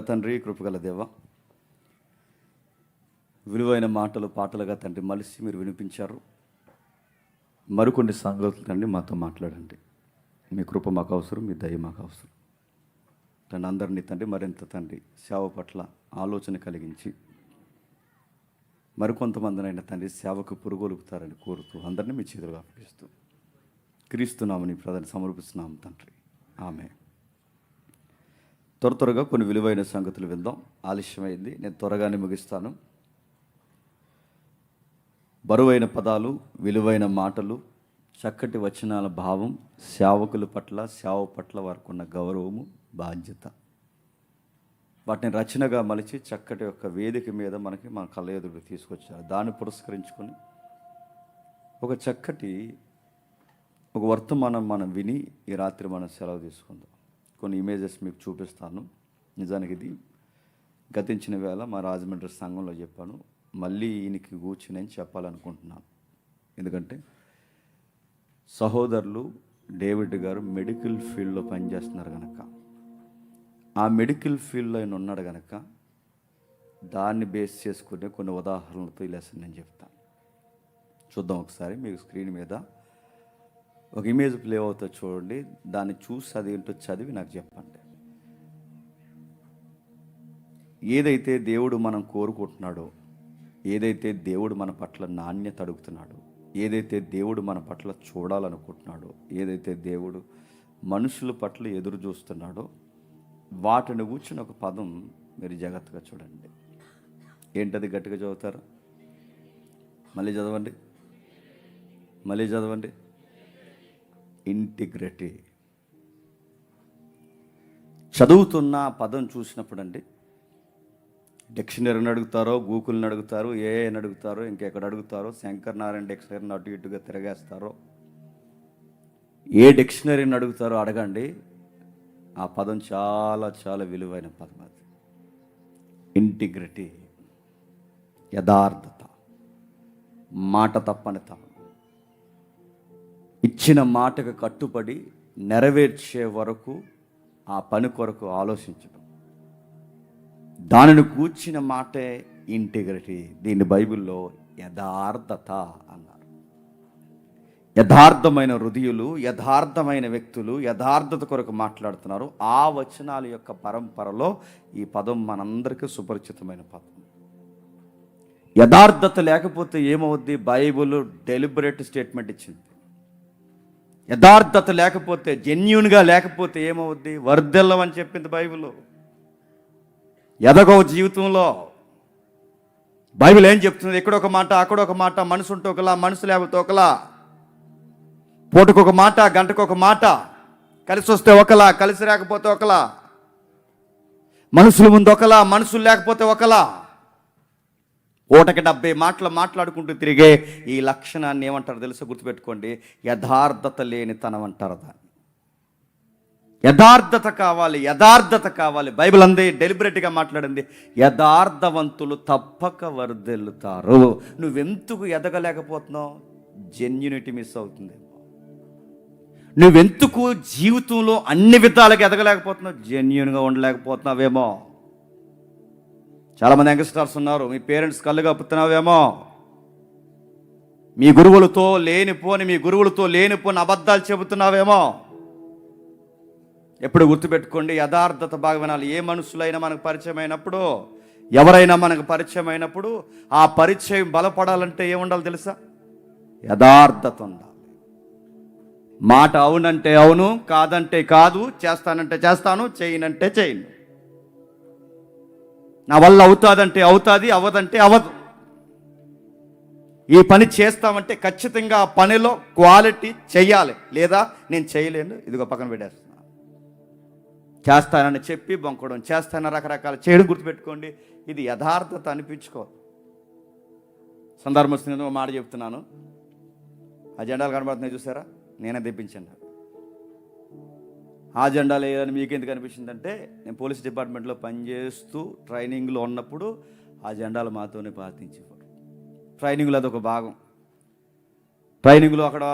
తండ్రి, కృపగల దేవ, విలువైన మాటలు పాటలుగా తండ్రి మలిసి మీరు వినిపించారు. మరికొన్ని సంగతులు తండ్రి మాతో మాట్లాడండి. మీ కృప మాకు అవసరం, మీ దయ మాకు అవసరం తండ్రి. అందరినీ తండ్రి మరింత తండ్రి సేవ పట్ల ఆలోచన కలిగించి మరికొంతమందినైనా తండ్రి సేవకు పురుగొలుపుతారని కోరుతూ అందరినీ మీ చేతులు అప్పగిస్తూ క్రీస్తునామని ప్రధాని సమర్పిస్తున్నాము తండ్రి. ఆమె త్వరగా కొన్ని విలువైన సంగతులు విందాం. ఆలస్యమైంది, నేను త్వరగానే ముగిస్తాను. బరువైన పదాలు, విలువైన మాటలు, చక్కటి వచనాల భావం, సేవకుల పట్ల, సేవ పట్ల వారికి ఉన్న గౌరవము, బాధ్యత, వాటిని రచనగా మలిచి చక్కటి ఒక వేదిక మీద మన కళ్ళ ఎదురు తీసుకొచ్చారు. దాన్ని పురస్కరించుకొని ఒక చక్కటి ఒక వర్తమానం మనం విని ఈ రాత్రి మనం సెలవు తీసుకుందాం. కొన్ని ఇమేజెస్ మీకు చూపిస్తాను. నిజానికి ఇది గతించిన వేళ మా రాజమండ్రి సంఘంలో చెప్పాను. మళ్ళీ ఈయనకి కూర్చుని నేను చెప్పాలనుకుంటున్నాను. ఎందుకంటే సహోదరులు డేవిడ్ గారు మెడికల్ ఫీల్డ్లో పనిచేస్తున్నారు కనుక, ఆ మెడికల్ ఫీల్డ్లో ఆయన ఉన్నాడు కనుక దాన్ని బేస్ చేసుకునే కొన్ని ఉదాహరణలతో ఈ లెసన్ నేను చెప్తాను. చూద్దాం ఒకసారి. మీకు స్క్రీన్ మీద ఒక ఇమేజ్ ప్లే అవుతుంది చూడండి. దాన్ని చూసి అదేంటో చదివి నాకు చెప్పండి. ఏదైతే దేవుడు మనం కోరుకుంటున్నాడో, ఏదైతే దేవుడు మన పట్ల నాణ్యత అడుగుతున్నాడో, ఏదైతే దేవుడు మన పట్ల చూడాలనుకుంటున్నాడో, ఏదైతే దేవుడు మనుషుల పట్ల ఎదురు చూస్తున్నాడో వాటిని కూర్చుని ఒక పదం మీరు జాగ్రత్తగా చూడండి. ఏంటది? గట్టిగా చదువుతారా? మళ్ళీ చదవండి. ఇంటిగ్రిటీ. చదువుతున్న పదం చూసినప్పుడు అండి, డిక్షనరీని అడుగుతారో, గూగుల్ని అడుగుతారో, ఏఐని అడుగుతారో, ఇంకెక్కడ అడుగుతారో, శంకర్ నారాయణ డిక్షనరీని అటు ఇటుగా తిరగేస్తారో, ఏ డిక్షనరీని అడుగుతారో అడగండి. ఆ పదం చాలా చాలా విలువైన పదం. అది ఇంటిగ్రిటీ, యథార్థత, మాట తప్పని తనం, ఇచ్చిన మాటకు కట్టుబడి నెరవేర్చే వరకు ఆ పని కొరకు ఆలోచించడం, దానిని కూర్చిన మాటే ఇంటిగ్రిటీ. దీన్ని బైబిల్లో యథార్థత అన్నారు. యథార్థమైన హృదయులు, యథార్థమైన వ్యక్తులు యథార్థత కొరకు మాట్లాడుతున్నారు. ఆ వచనాల యొక్క పరంపరలో ఈ పదం మనందరికీ సుపరిచితమైన పదం. యథార్థత లేకపోతే ఏమవుద్ది? బైబిల్ డెలిబరేట్ స్టేట్మెంట్ ఇచ్చింది. యథార్థత లేకపోతే, జెన్యూన్గా లేకపోతే ఏమవుద్ది? వర్ధిల్లమని చెప్పింది బైబిల్. ఎదగో జీవితంలో బైబిల్ ఏం చెప్తుంది? ఎక్కడొక మాట, అక్కడొక మాట, మనసు ఉంటే ఒకలా, మనసు లేకపోతే ఒకలా, పూటకొక మాట, గంటకొక మాట, కలిసి వస్తే ఒకలా, కలిసి రాకపోతే ఒకలా, మనుషుల ముందు ఒకలా, మనుషులు లేకపోతే ఒకలా, పూటకి 70 మాటలు మాట్లాడుకుంటూ తిరిగే ఈ లక్షణాన్ని ఏమంటారు తెలుసా? గుర్తుపెట్టుకోండి, యథార్థత లేని తనం అంటారు దాన్ని. యథార్థత కావాలి. బైబిల్ అంది, డెలిబరేట్గా మాట్లాడింది, యథార్థవంతులు తప్పక వర్ధిల్లుతారు. నువ్వెందుకు ఎదగలేకపోతున్నావు? జెన్యూనిటీ మిస్ అవుతుంది. నువ్వెందుకు జీవితంలో అన్ని విధాలుగా ఎదగలేకపోతున్నావు? జెన్యూన్గా ఉండలేకపోతున్నావేమో. చాలామంది యంగ్స్టర్స్ ఉన్నారు, మీ పేరెంట్స్ కళ్ళు కప్పుతున్నావేమో. మీ గురువులతో లేనిపోని అబద్ధాలు చెబుతున్నావేమో. ఎప్పుడు గుర్తుపెట్టుకోండి, యథార్థత బాగా వినాలి. ఏ మనుషులైనా మనకు పరిచయం అయినప్పుడు, ఎవరైనా మనకు పరిచయం అయినప్పుడు, ఆ పరిచయం బలపడాలంటే ఏముండాలి తెలుసా? యథార్థత ఉండాలి. మాట అవునంటే అవును, కాదంటే కాదు, చేస్తానంటే చేస్తాను, చేయనంటే చేయను. నా వల్ల అవుతుందంటే అవుతుంది, అవ్వదంటే అవ్వదు. ఈ పని చేస్తామంటే ఖచ్చితంగా ఆ పనిలో క్వాలిటీ చెయ్యాలి, లేదా నేను చేయలేను, ఇదిగో పక్కన పెట్టేస్తున్నాను. చేస్తానని చెప్పి బొంకడం, చేస్తానని రకరకాల చేయడం. గుర్తుపెట్టుకోండి, ఇది యథార్థత అనిపించుకోవాలి. సందర్భం వస్తుంది, ఒక మాట చెప్తున్నాను. ఆ జెండాలు కనబడుతున్నాయి చూసారా? నేనే తెప్పించాను. ఆ జెండాలు వేయాలని మీకు ఎందుకు అనిపించిందంటే, నేను పోలీస్ డిపార్ట్మెంట్లో పనిచేస్తూ ట్రైనింగ్లో ఉన్నప్పుడు ఆ జెండాలు మాతోనే పాటించేవారు. ట్రైనింగ్లో అదొక భాగం. ట్రైనింగ్లో అక్కడ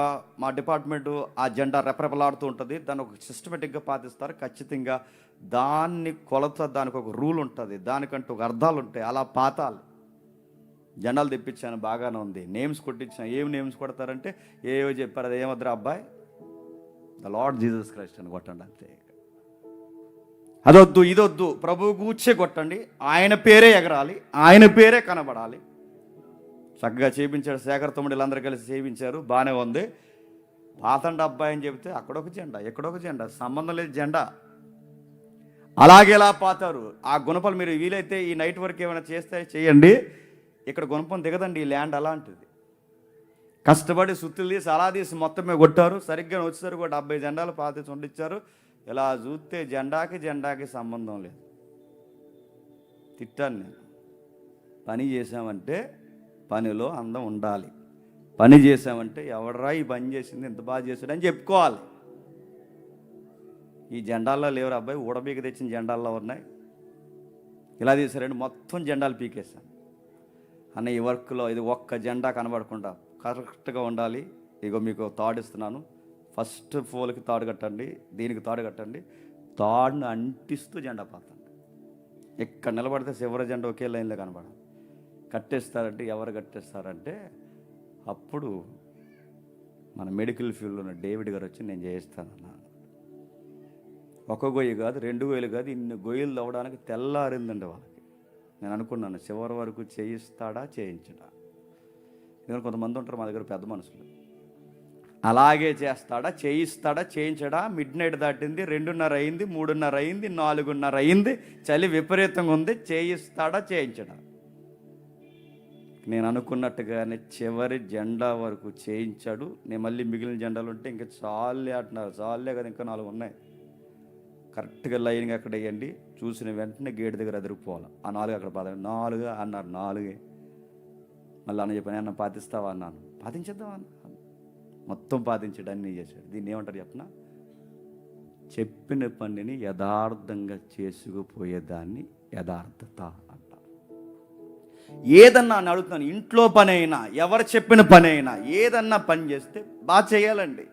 మా డిపార్ట్మెంటు ఆ జెండా రెపరెపలాడుతూ ఉంటుంది. దాన్ని ఒక సిస్టమేటిక్గా పాటిస్తారు. ఖచ్చితంగా దాన్ని కొలత, దానికి ఒక రూల్ ఉంటుంది, దానికంటూ ఒక అర్థాలు ఉంటాయి. అలా పాతాలు జెండాలు తెప్పించాను, బాగానే ఉంది. నేమ్స్ కొట్టించాను. ఏమి నేమ్స్ కొడతారంటే ఏవో చెప్పారు, అది ఏమద్దురా అబ్బాయి, ద లార్డ్ జీసస్ క్రైస్ట్ అని కొట్టండి అంతే. అదొద్దు ఇదొద్దు, ప్రభువు కూర్చే కొట్టండి, ఆయన పేరే ఎగరాలి, ఆయన పేరే కనబడాలి. చక్కగా చేయించాడు. శేఖర్ తమ్ముడు వీళ్ళందరూ కలిసి చేయించారు, బాగానే ఉంది. పాతండి అబ్బాయి అని చెబితే అక్కడొక జెండా, ఎక్కడొక జెండా, సంబంధం లేదు జెండా. అలాగేలా పాతారు. ఆ గుణపాలు మీరు వీలైతే ఈ నైట్ వరకు ఏమైనా చేస్తే చేయండి. ఇక్కడ గుణపం దిగదండి, ఈ ల్యాండ్ అలాంటిది. కష్టపడి సుత్తులు తీసి అలా తీసి మొత్తమే కొట్టారు. సరిగ్గా వచ్చేసరికి కూడా 70 జెండాలు పాతేసి వండించారు. ఇలా చూస్తే జెండాకి సంబంధం లేదు. తిట్టాను నేను. పని చేసామంటే పనిలో అందం ఉండాలి. పని చేసామంటే ఎవడరా ఈ పని చేసింది, ఎంత బాగా చేశాడు అని చెప్పుకోవాలి. ఈ జెండాల్లో లేవరు అబ్బాయి, ఊడబీక తెచ్చిన జెండాల్లో ఉన్నాయి. ఇలా తీసారండి, మొత్తం జెండాలు పీకేశాను. అన్న ఈ వర్క్లో ఇది ఒక్క జెండా కనబడకుండా కరెక్ట్గా ఉండాలి. ఇగో మీకు తాడు ఇస్తున్నాను, ఫస్ట్ ఫోల్కి తాడు కట్టండి, దీనికి తాడు కట్టండి, తాడును అంటిస్తూ జెండా పాతండి. ఎక్కడ నిలబడితే చివరి జెండా ఒకే లైన్లో కనబడాలి. కట్టేస్తారంటే ఎవరు కట్టేస్తారంటే అప్పుడు మన మెడికల్ ఫీల్డ్లో ఉన్న డేవిడ్ గారు వచ్చి నేను చేయిస్తానన్నాను. ఒక గొయ్యి కాదు, 2 గొయ్యలు కాదు, ఇన్ని గొయ్యలు తవ్వడానికి తెల్లారిందండి వాళ్ళకి. నేను అనుకున్నాను చివరి వరకు చేయిస్తాడా చేయించడా. ఎందుకంటే కొంతమంది ఉంటారు మా దగ్గర పెద్ద మనుషులు, అలాగే చేస్తాడా చేయిస్తాడా చేయించడా. మిడ్ నైట్ దాటింది, 2:30 అయింది, 3:30 అయింది, 4:30 అయింది, చలి విపరీతంగా ఉంది, చేయిస్తాడా చేయించడా. నేను అనుకున్నట్టుగానే చివరి జెండా వరకు చేయించాడు. నేను మళ్ళీ మిగిలిన జెండాలు ఉంటే ఇంకా చాలే అంటున్నారు. చాలే కదా, ఇంకా 4 ఉన్నాయి. కరెక్ట్గా లైన్గా అక్కడ వేయండి. చూసిన వెంటనే గేట్ దగ్గర ఎదురుకుపోవాలి. ఆ 4 అక్కడ 4 అన్నారు. 4 మళ్ళీ అన్న చెప్పాను, అన్న పాతిస్తావా అన్నాను. పాతించేద్దాం అన్న. మొత్తం పాతించాడు, అన్నీ చేశాడు. దీన్ని ఏమంటారు చెప్పనా, చెప్పిన పనిని యథార్థంగా చేసుకుపోయేదాన్ని యథార్థత అంటారు. ఏదన్నా అని అడుగుతున్నాను, ఇంట్లో పని అయినా, ఎవరు చెప్పిన పని అయినా, ఏదన్నా పని చేస్తే బాగా చేయాలండి.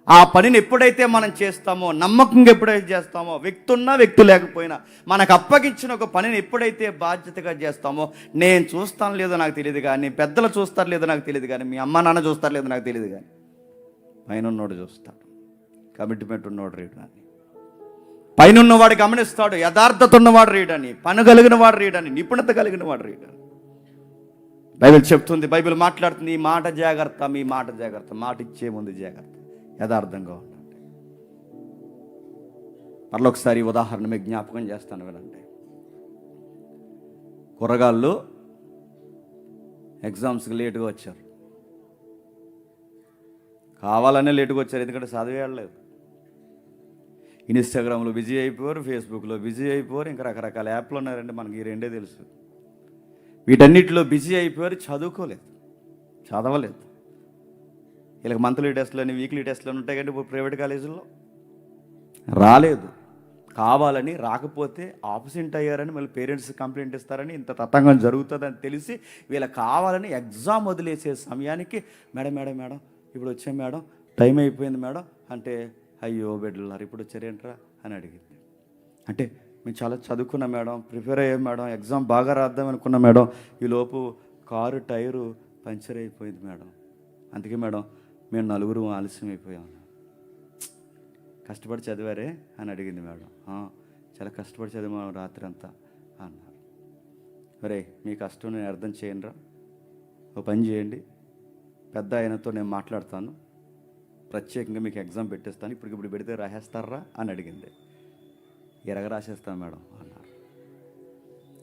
ఆ పనిని ఎప్పుడైతే మనం చేస్తామో, నమ్మకంగా ఎప్పుడైతే చేస్తామో, వ్యక్తి ఉన్నా వ్యక్తి లేకపోయినా మనకు అప్పగించిన ఒక పనిని ఎప్పుడైతే బాధ్యతగా చేస్తామో, నేను చూస్తాను లేదో నాకు తెలియదు కానీ, పెద్దలు చూస్తారు లేదో నాకు తెలియదు కానీ, మీ అమ్మ నాన్న చూస్తారు లేదో నాకు తెలియదు కానీ, పైన ఉన్నోడు చూస్తాడు. కమిట్మెంట్ ఉన్నవాడు రీడని, పైన ఉన్నవాడు గమనిస్తాడు. యథార్థత ఉన్నవాడు రీడని, పని కలిగిన వాడు రీడని, నిపుణత కలిగిన వాడు రీడని బైబిల్ చెప్తుంది. బైబిల్ మాట్లాడుతుంది, ఈ మాట జాగ్రత్త, మీ మాట జాగ్రత్త, మాట ఇచ్చే ముందు జాగ్రత్త, యథార్థంగా ఉండండి. మరలా ఒకసారి ఉదాహరణ మీకు జ్ఞాపకం చేస్తాను వినండి. కుర్రగాళ్ళు ఎగ్జామ్స్కి లేటుగా వచ్చారు. కావాలనే లేటుగా వచ్చారు, ఎందుకంటే చదివేయలేదు. ఇన్స్టాగ్రామ్లో బిజీ అయిపోయారు, ఫేస్బుక్లో బిజీ అయిపోయారు, ఇంకా రకరకాల యాప్లు ఉన్నారండి, మనకి ఈ 2 తెలుసు. వీటన్నిటిలో బిజీ అయిపోయారు, చదువుకోలేదు, చదవలేదు. వీళ్ళకి మంత్లీ టెస్ట్లు అని, వీక్లీ టెస్ట్లు అని ఉంటాయి. కానీ ఇప్పుడు ప్రైవేట్ కాలేజీల్లో రాలేదు. కావాలని రాకపోతే ఆబ్సెంట్ అయ్యారని మళ్ళీ పేరెంట్స్ కంప్లైంట్ ఇస్తారని, ఇంత తతంగం జరుగుతుందని తెలిసి వీళ్ళకి కావాలని ఎగ్జామ్ వదిలేసే సమయానికి మేడం మేడం మేడం ఇప్పుడు వచ్చాం మేడం, టైం అయిపోయింది మేడం అంటే, అయ్యో బిడ్డలారు ఇప్పుడు వచ్చారేంట్రా అని అడిగింది. అంటే మేము చాలా చదువుకున్నాం మేడం, ప్రిపేర్ అయ్యాం మేడం, ఎగ్జామ్ బాగా రాద్దాం అనుకున్నాం మేడం, ఈలోపు కారు టైరు పంచర్ అయిపోయింది మేడం, అందుకే మేడం మేము 4 ఆలస్యం అయిపోయాం. కష్టపడి చదివారే అని అడిగింది మేడం. చాలా కష్టపడి చదివాము రాత్రి అంతా అన్నారు. అరే మీ కష్టం నేను అర్థం చేయనురా, ఓ పని చేయండి, పెద్ద ఆయనతో నేను మాట్లాడతాను, ప్రత్యేకంగా మీకు ఎగ్జామ్ పెట్టేస్తాను, ఇప్పుడు పెడితే రాసేస్తారా అని అడిగింది. ఎరగ రాసేస్తాను మేడం అన్నారు.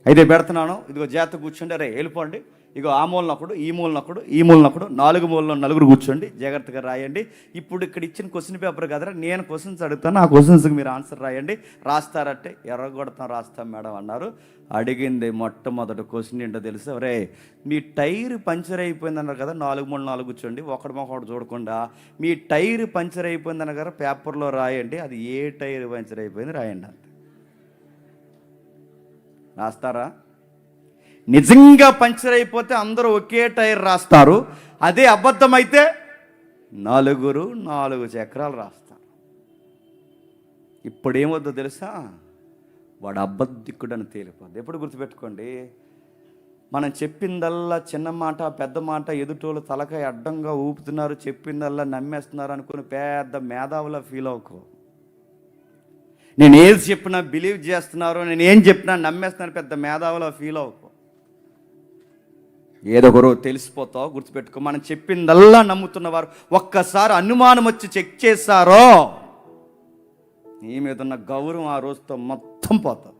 అయితే పెడుతున్నాను, ఇదిగో జాగ్రత్త కూర్చోండి, అరే వెళ్ళిపోండి, ఇగో ఆ మూలనొకడు, ఈ మూలనొకడు, ఈ మూలనొకడు, 4 మూలలో 4 కూర్చోండి, జాగ్రత్తగా రాయండి. ఇప్పుడు ఇక్కడ ఇచ్చిన క్వశ్చన్ పేపర్ కదరా, నేను క్వశ్చన్స్ అడుగుతాను, ఆ క్వశ్చన్స్కి మీరు ఆన్సర్ రాయండి, రాస్తారంటే ఎర్రగొడతాం రాస్తాం మేడం అన్నారు. అడిగింది మొట్టమొదటి క్వశ్చన్ ఏంటో తెలుసు, అరే మీ టైర్ పంచర్ అయిపోయింది అన్నారు కదా, 4 మూల 4 కూర్చోండి, ఒకటి చూడకుండా మీ టైర్ పంచర్ అయిపోయింది అన్నారు పేపర్లో రాయండి, అది ఏ టైర్ పంచర్ అయిపోయింది రాయండి అంతే. రాస్తారా? నిజంగా పంచర్ అయిపోతే అందరూ ఒకే టైర్ రాస్తారు, అదే అబద్ధమైతే 4 చక్రాలు రాస్తారు. ఇప్పుడు ఏమవుతుందో తెలుసా, వాడు అబద్ధికుడని తేలిపోద్ది. ఎప్పుడు గుర్తుపెట్టుకోండి, మనం చెప్పిందల్లా చిన్న మాట పెద్ద మాట ఎదుటోళ్ళు తలకాయ అడ్డంగా ఊపుతున్నారు, చెప్పిందల్లా నమ్మేస్తున్నారు అనుకుని పెద్ద మేధావులా ఫీల్ అవ్వకు. నేను ఏది చెప్పినా బిలీవ్ చేస్తున్నారు, నేను ఏం చెప్పినా నమ్మేస్తున్నాను పెద్ద మేధావులా ఫీల్ అవ్వకు. ఏదో ఒక రోజు తెలిసిపోతావు. గుర్తుపెట్టుకో, మనం చెప్పిందల్లా నమ్ముతున్నవారు ఒక్కసారి అనుమానం వచ్చి చెక్ చేశారో నీ మీద ఉన్న గౌరవం ఆ రోజుతో మొత్తం పోతుంది.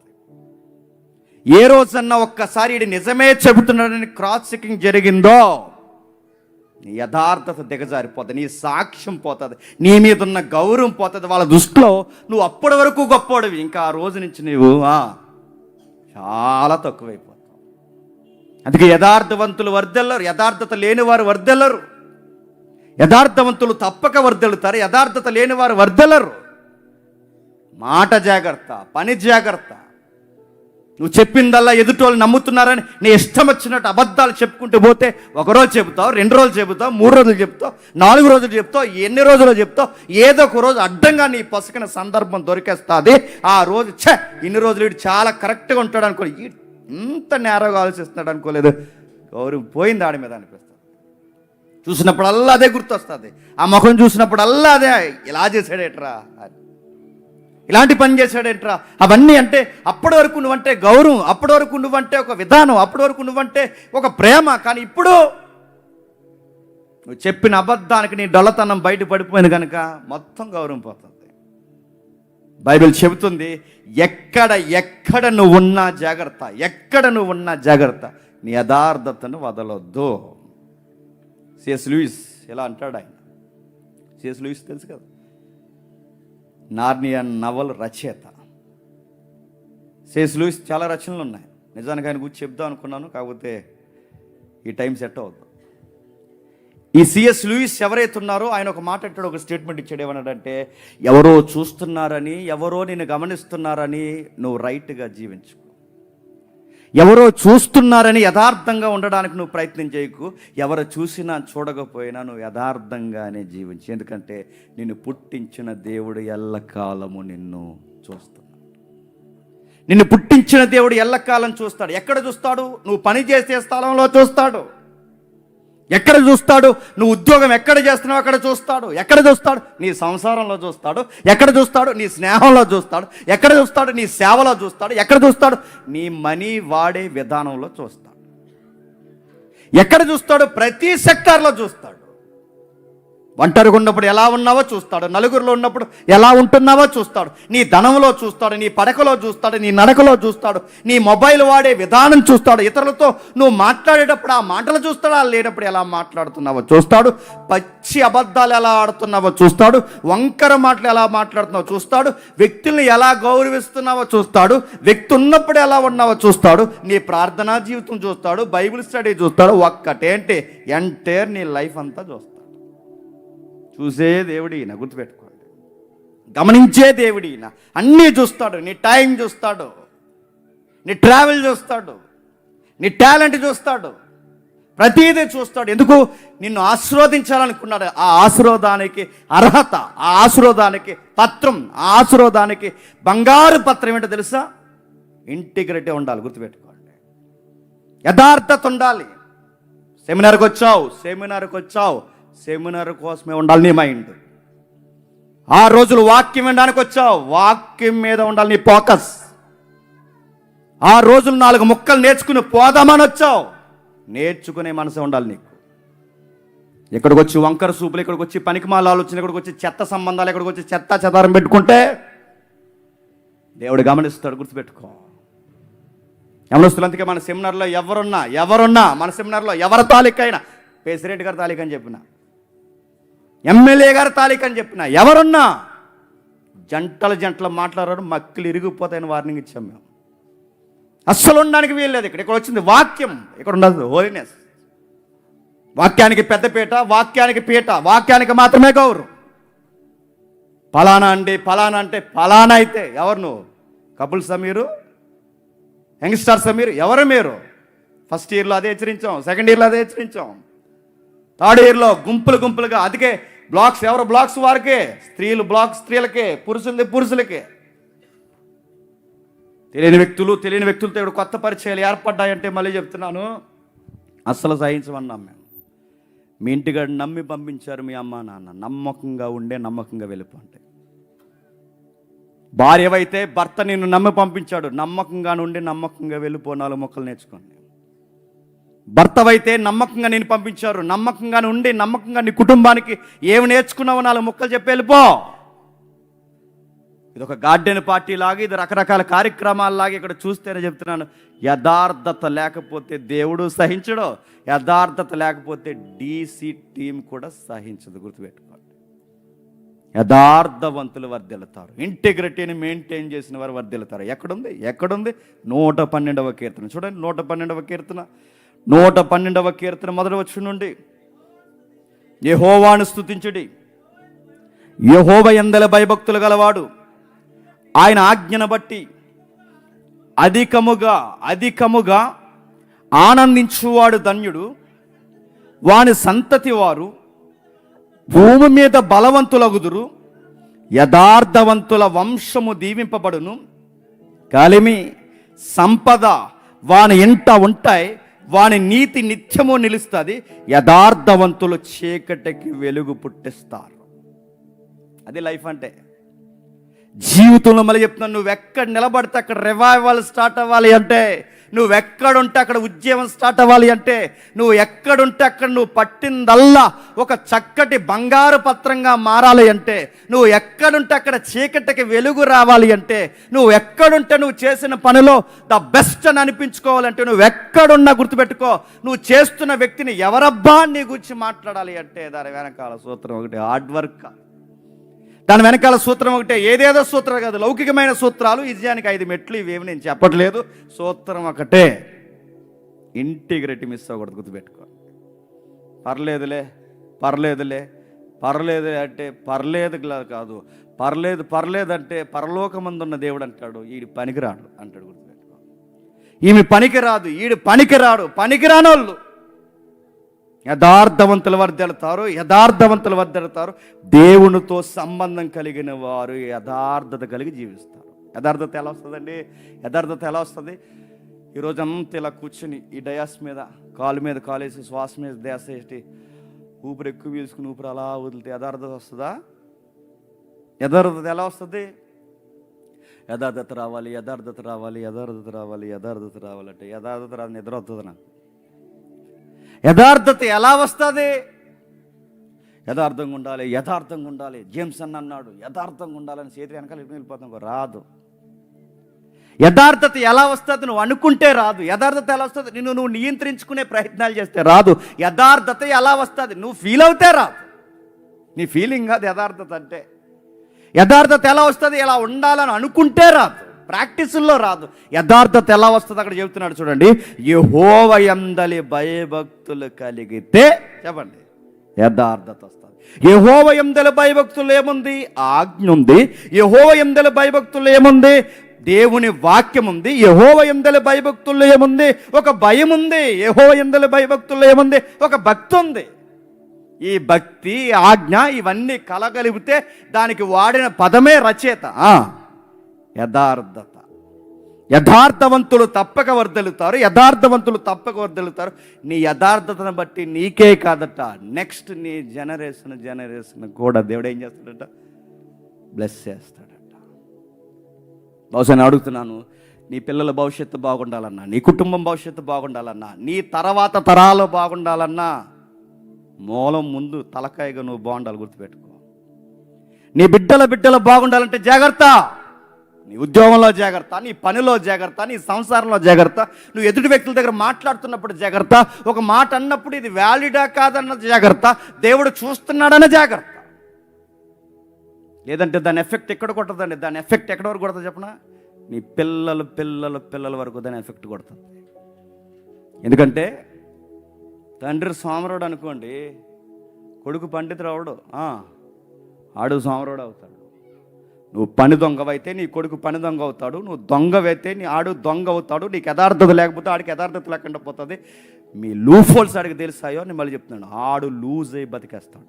ఏ రోజన్నా ఒక్కసారి ఇది నిజమే చెబుతున్నాడని క్రాస్ చెకింగ్ జరిగిందో నీ యథార్థత దిగజారిపోతుంది, నీ సాక్ష్యం పోతుంది, నీ మీద ఉన్న గౌరవం పోతుంది. వాళ్ళ దృష్టిలో నువ్వు అప్పటి వరకు గొప్పవాడివి, ఇంకా ఆ రోజు నుంచి నువ్వు చాలా తక్కువైపోతావు. అందుకే యథార్థవంతులు వర్ధిల్లరు, యథార్థత లేని వారు వర్ధిల్లరు. యథార్థవంతులు తప్పక వర్ధిల్లుతారు, యథార్థత లేని వారు వర్ధిల్లరు. మాట జాగ్రత్త, పని జాగ్రత్త. నువ్వు చెప్పిందల్లా ఎదుటోళ్ళు నమ్ముతున్నారని నీ ఇష్టం వచ్చినట్టు అబద్ధాలు చెప్పుకుంటూ పోతే ఒకరోజు చెబుతావు, 2 రోజులు చెబుతావు, 3 రోజులు చెప్తావు, 4 రోజులు చెప్తావు, ఎన్ని రోజులు చెప్తావు, ఏదో ఒక రోజు అడ్డంగా నీ పసుకిన సందర్భం దొరికేస్తుంది. ఆ రోజు ఇన్ని రోజులు వీడు చాలా కరెక్ట్గా ఉంటాడు అనుకో, ఇంత నేరగా ఆలోచిస్తున్నాడు అనుకోలేదు, గౌరవం పోయింది ఆడి మీద అనిపిస్తుంది. చూసినప్పుడల్లా అదే గుర్తొస్తుంది, ఆ ముఖం చూసినప్పుడల్లా అదే, ఇలా చేశాడేట్రా, ఇలాంటి పని చేశాడేంట్రా. అవన్నీ అంటే అప్పటి వరకు నువ్వంటే గౌరవం, అప్పటి వరకు నువ్వంటే ఒక విధానం, అప్పటి వరకు నువ్వంటే ఒక ప్రేమ. కానీ ఇప్పుడు నువ్వు చెప్పిన అబద్ధానికి నీ డొల్లతనం బయట పడిపోయింది కనుక మొత్తం గౌరవం పోతుంది. బైబిల్ చెబుతుంది, ఎక్కడ నువ్వు ఉన్నా జాగ్రత్త, ఎక్కడ నువ్వు ఉన్నా జాగ్రత్త, నీ యథార్థతను వదలొద్దు. సిఎస్ లూయిస్ ఇలా అంటాడు. ఆయన సిఎస్ లూయిస్ తెలుసు కదా, నార్నియా నవల్ రచయిత. సిఎస్ లూయిస్ చాలా రచనలు ఉన్నాయి. నిజానికి ఆయన గురించి చెప్దాం అనుకున్నాను, కాకపోతే ఈ టైం సెట్ అవ్వద్దు. ఈ సిఎస్ లూయిస్ ఎవరైతే ఉన్నారో ఆయన ఒక మాట అంటాడు, ఒక స్టేట్మెంట్ ఇచ్చాడు. ఏమన్నాడంటే, ఎవరో చూస్తున్నారని, ఎవరో నిన్ను గమనిస్తున్నారని నువ్వు రైట్గా జీవించు. ఎవరో చూస్తున్నారని యథార్థంగా ఉండడానికి నువ్వు ప్రయత్నం చేయకు. ఎవరు చూసినా చూడకపోయినా నువ్వు యథార్థంగానే జీవించు. ఎందుకంటే నిన్ను పుట్టించిన దేవుడు ఎల్లకాలము నిన్ను చూస్తున్నాడు. నిన్ను పుట్టించిన దేవుడు ఎల్లకాలం చూస్తాడు. ఎక్కడ చూస్తాడు? నువ్వు పని చేసే స్థలంలో చూస్తాడు. ఎక్కడ చూస్తాడు? నువ్వు ఉద్యోగం ఎక్కడ చేస్తున్నావు అక్కడ చూస్తాడు. ఎక్కడ చూస్తాడు? నీ సంసారంలో చూస్తాడు. ఎక్కడ చూస్తాడు? నీ స్నేహంలో చూస్తాడు. ఎక్కడ చూస్తాడు? నీ సేవలో చూస్తాడు. ఎక్కడ చూస్తాడు? నీ మనీ వాడే విధానంలో చూస్తాడు. ఎక్కడ చూస్తాడు? ప్రతి సెక్టార్లో చూస్తాడు. ఒంటరిగా ఉన్నప్పుడు ఎలా ఉన్నావో చూస్తాడు, నలుగురిలో ఉన్నప్పుడు ఎలా ఉంటున్నావో చూస్తాడు, నీ ధనంలో చూస్తాడు, నీ పడకలో చూస్తాడు, నీ నడకలో చూస్తాడు, నీ మొబైల్ వాడే విధానం చూస్తాడు, ఇతరులతో నువ్వు మాట్లాడేటప్పుడు ఆ మాటలు చూస్తాడు, లేనప్పుడు ఎలా మాట్లాడుతున్నావో చూస్తాడు, పచ్చి అబద్ధాలు ఎలా ఆడుతున్నావో చూస్తాడు, వంకర మాటలు ఎలా మాట్లాడుతున్నావో చూస్తాడు, వ్యక్తుల్ని ఎలా గౌరవిస్తున్నావో చూస్తాడు, వ్యక్తి ఉన్నప్పుడు ఎలా ఉన్నావో చూస్తాడు, నీ ప్రార్థనా జీవితం చూస్తాడు, బైబిల్ స్టడీ చూస్తాడు. ఒక్కటేంటి, ఎంటైర్ నీ లైఫ్ అంతా చూస్తాడు. చూసే దేవుడు ఈయన, గుర్తుపెట్టుకోండి. గమనించే దేవుడు ఈయన. అన్నీ చూస్తాడు. నీ టైం చూస్తాడు, నీ ట్రావెల్ చూస్తాడు, నీ టాలెంట్ చూస్తాడు, ప్రతిదీ చూస్తాడు. ఎందుకు? నిన్ను ఆశీర్వదించాలనుకున్నాడు. ఆ ఆశీర్వాదానికి అర్హత, ఆ ఆశీర్వాదానికి పత్రం, ఆ ఆశీర్వాదానికి బంగారు పత్రం ఏంటో తెలుసా? ఇంటిగ్రిటీ ఉండాలి. గుర్తుపెట్టుకోండి, యథార్థత ఉండాలి. సెమినార్కి వచ్చావు, సెమినార్ కోసమే ఉండాలి నీ మైండ్. 6 రోజులు వాక్యం వినడానికి వచ్చావు, వాక్యం మీద ఉండాలి నీ ఫోకస్. 6 రోజులు 4 ముక్కలు నేర్చుకుని పోదామని వచ్చావు, నేర్చుకునే మనసు ఉండాలి నీకు. ఇక్కడికి వచ్చి వంకర సూపులు, ఇక్కడికి వచ్చి పనికిమాల ఆలోచన, ఇక్కడికి వచ్చి చెత్త సంబంధాలు, ఇక్కడికి వచ్చి చెదారం పెట్టుకుంటే దేవుడు గమనిస్తాడు. గుర్తుపెట్టుకో. గమనిస్తులు. అందుకే మన సెమినార్లో ఎవరున్నా మన సెమినార్లో ఎవరి తాలూకైనా, ప్రెసిడెంట్ గారి తాలూకా అని చెప్పిన, ఎమ్మెల్యే గారి తాలూకా అని చెప్పిన, ఎవరున్నా జంటలు మాట్లాడారు, మక్కులు ఇరిగిపోతాయని వార్నింగ్ ఇచ్చాం మేము. అస్సలు ఉండడానికి వీల్లేదు. ఇక్కడ వచ్చింది వాక్యం, ఇక్కడ ఉండదు హోలీనెస్. వాక్యానికి పెద్దపీట, వాక్యానికి పీట, వాక్యానికి మాత్రమే గౌరవం. ఫలానా అంటే ఫలానా అయితే ఎవరు? నువ్వు కపుల్సా, మీరు యంగ్స్టర్సా, మీరు ఎవరు? మీరు ఫస్ట్ ఇయర్లో అదే హెచ్చరించాం, సెకండ్ ఇయర్లో అదే హెచ్చరించాం, థర్డ్ ఇయర్లో గుంపులుగా. అందుకే బ్లాక్స్ ఎవరు బ్లాక్స్ వారికే, స్త్రీలు బ్లాక్స్ స్త్రీలకే, పురుషులది పురుషులకే. తెలియని వ్యక్తులతో ఇప్పుడు కొత్త పరిచయాలు ఏర్పడ్డాయంటే మళ్ళీ చెప్తున్నాను, అస్సలు సహించమన్నాం మేము. మీ ఇంటికాడ నమ్మి పంపించారు మీ అమ్మ నాన్న, నమ్మకంగా ఉండే నమ్మకంగా వెళ్ళిపోండి. భార్యవైతే భర్త నిన్ను నమ్మి పంపించాడు, నమ్మకంగా నుండి నమ్మకంగా వెళ్ళిపో, 4 మొక్కలు నేర్చుకోండి. భర్తవైతే నమ్మకంగా నేను పంపించారు, నమ్మకంగా ఉండి నమ్మకంగా నీ కుటుంబానికి ఏమి నేర్చుకున్నావో 4 మొక్కలు చెప్పి వెళ్ళిపో. ఇది ఒక గార్డెన్ పార్టీ లాగా, ఇది రకరకాల కార్యక్రమాలలాగా ఇక్కడ చూస్తేనే చెప్తున్నాను. యథార్థత లేకపోతే దేవుడు సహించడు, యథార్థత లేకపోతే డీసీ టీం కూడా సహించదు. గుర్తుపెట్టుకోండి. యథార్థవంతులు వర్ధిల్లుతారు, ఇంటిగ్రిటీని మెయింటైన్ చేసిన వారు వర్ధిల్లుతారు. ఎక్కడుంది 112వ కీర్తన చూడండి. 112వ కీర్తన మొదటి వచనం నుండి, యెహోవాను స్తుతించుడి, యెహోవా యందలి భయభక్తులు గలవాడు, ఆయన ఆజ్ఞను బట్టి అధికముగా ఆనందించువాడు ధన్యుడు, వాని సంతతి వారు భూమి మీద బలవంతులగుదురు, యథార్థవంతుల వంశము దీవింపబడును, కలిమి సంపద వాని ఇంట ఉంటాయి, వాని నీతి నిత్యము నిలుస్తుంది, యథార్థవంతులు చీకటికి వెలుగు పుట్టిస్తారు. అది లైఫ్ అంటే. జీవితంలో మళ్ళీ చెప్తున్నాను, నువ్వు ఎక్కడ నిలబడితే అక్కడ రివైవల్ స్టార్ట్ అవ్వాలి అంటే, నువ్వు ఎక్కడుంటే అక్కడ ఉద్యమం స్టార్ట్ అవ్వాలి అంటే, నువ్వు ఎక్కడుంటే అక్కడ నువ్వు పట్టిందల్లా ఒక చక్కటి బంగారు పత్రంగా మారాలి అంటే, నువ్వు ఎక్కడుంటే అక్కడ చీకటికి వెలుగు రావాలి అంటే, నువ్వు ఎక్కడుంటే నువ్వు చేసిన పనిలో ద బెస్ట్ అని అనిపించుకోవాలంటే, నువ్వు ఎక్కడున్నా గుర్తుపెట్టుకో, నువ్వు చేస్తున్న వ్యక్తిని ఎవరబ్బా నీ గురించి మాట్లాడాలి అంటే దాని వెనకాల సూత్రం ఒకటి, హార్డ్ వర్క్. దాని వెనకాల సూత్రం ఒకటే, ఏదేదో సూత్రాలు కాదు, లౌకికమైన సూత్రాలు. విజయానికి 5 మెట్లు, ఇవేమి నేను చెప్పట్లేదు. సూత్రం ఒకటే, ఇంటిగ్రిటీ మిస్ అవ్వకూడదు. గుర్తుపెట్టుకో. పర్లేదు అంటే పర్లేదు కాదు, పర్లేదు అంటే పరలోకమందున్న దేవుడు అంటాడు, ఈడి పనికిరాడు అంటాడు. గుర్తుపెట్టుకో. ఈమె పనికిరాదు, ఈడు పనికిరాడు, పనికిరానోళ్ళు. యథార్థవంతులు వర్ధిల్లుతారు, దేవునితో సంబంధం కలిగిన వారు యథార్థత కలిగి జీవిస్తారు. యథార్థత ఎలా వస్తుంది? ఈరోజంతా ఇలా కూర్చుని ఈ డయాస్ మీద కాలు మీద కాలేసి శ్వాస మీద ధ్యాస వేసి ఊపిరి ఎక్కువ పీల్చుకుని ఊపిరి అలా వదిలితే యథార్థత వస్తుందా? యథార్థత ఎలా వస్తుంది? యథార్థత రావాలి అంటే యథార్థత రాదు, నిద్ర వస్తుంది నాకు. యథార్థత ఎలా వస్తుంది? యథార్థంగా ఉండాలి. జేమ్స్ అన్నాడు యథార్థంగా ఉండాలని, చేతి వెనకాల వెళ్ళిపోతాం, రాదు. యథార్థత ఎలా వస్తుంది? నువ్వు అనుకుంటే రాదు. యథార్థత ఎలా వస్తుంది? నువ్వు నియంత్రించుకునే ప్రయత్నాలు చేస్తే రాదు. యథార్థత ఎలా వస్తుంది? నువ్వు ఫీల్ అవుతే రాదు. నీ ఫీలింగ్ కాదు యథార్థత అంటే. యథార్థత ఎలా వస్తుంది? ఎలా ఉండాలని అనుకుంటే రాదు, ప్రాక్టీసుల్లో రాదు. యథార్థత ఎలా వస్తుంది అక్కడ చెబుతున్నాడు చూడండి. యెహోవా యందలి భయభక్తులు కలిగితే, చెప్పండి, యథార్థత వస్తుంది. యెహోవా యందలి భయభక్తులు ఏముంది? ఆజ్ఞ ఉంది. యెహోవా యందలి భయభక్తులు ఏముంది? దేవుని వాక్యం ఉంది. యెహోవా యందలి భయభక్తుల్లో ఏముంది? ఒక భయం ఉంది. యెహోవా యందలి భయభక్తుల్లో ఏముంది? ఒక భక్తి ఉంది. ఈ భక్తి, ఆజ్ఞ ఇవన్నీ కలగలిపితే దానికి వాడిన పదమే రచయిత, యథార్థత. యథార్థవంతులు తప్పక వర్ధిల్లుతారు. నీ యథార్థతను బట్టి నీకే కాదట, నెక్స్ట్ నీ జనరేషన్ కూడా దేవుడు ఏం చేస్తాడట? బ్లెస్ చేస్తాడట. బహుశా నేను అడుగుతున్నాను, నీ పిల్లల భవిష్యత్తు బాగుండాలన్నా, నీ కుటుంబం భవిష్యత్తు బాగుండాలన్నా, నీ తర్వాత తరాలు బాగుండాలన్నా, మూలం ముందు తలకాయగా నువ్వు బాగుండాలి. గుర్తుపెట్టుకో. నీ బిడ్డల బాగుండాలంటే జాగ్రత్త. నీ ఉద్యోగంలో జాగ్రత్త, నీ పనిలో జాగ్రత్త, నీ సంసారంలో జాగ్రత్త, నువ్వు ఎదుటి వ్యక్తుల దగ్గర మాట్లాడుతున్నప్పుడు జాగ్రత్త, ఒక మాట అన్నప్పుడు ఇది వ్యాలిడా కాదన్న జాగ్రత్త, దేవుడు చూస్తున్నాడన్న జాగ్రత్త. లేదంటే దాని ఎఫెక్ట్ ఎక్కడ కొట్టదండి? దాని ఎఫెక్ట్ ఎక్కడ వరకు కొడుతుంది చెప్పనా? నీ పిల్లల వరకు దాని ఎఫెక్ట్ కొడుతుంది. ఎందుకంటే తండ్రి సోమరుడు అనుకోండి, కొడుకు పండితుడు అవడు, ఆడు సోమరుడు అవుతాడు. నువ్వు పని దొంగవైతే నీ కొడుకు పని దొంగ అవుతాడు. నువ్వు దొంగవైతే నీ ఆడు దొంగ అవుతాడు. నీకు యథార్థత లేకపోతే ఆడికి యథార్థత లేకుండా పోతుంది. మీ లూఫోల్స్ ఆడికి తెలుసాయో అని మళ్ళీ చెప్తున్నాను, ఆడు లూజ్ అయి బతికేస్తాడు.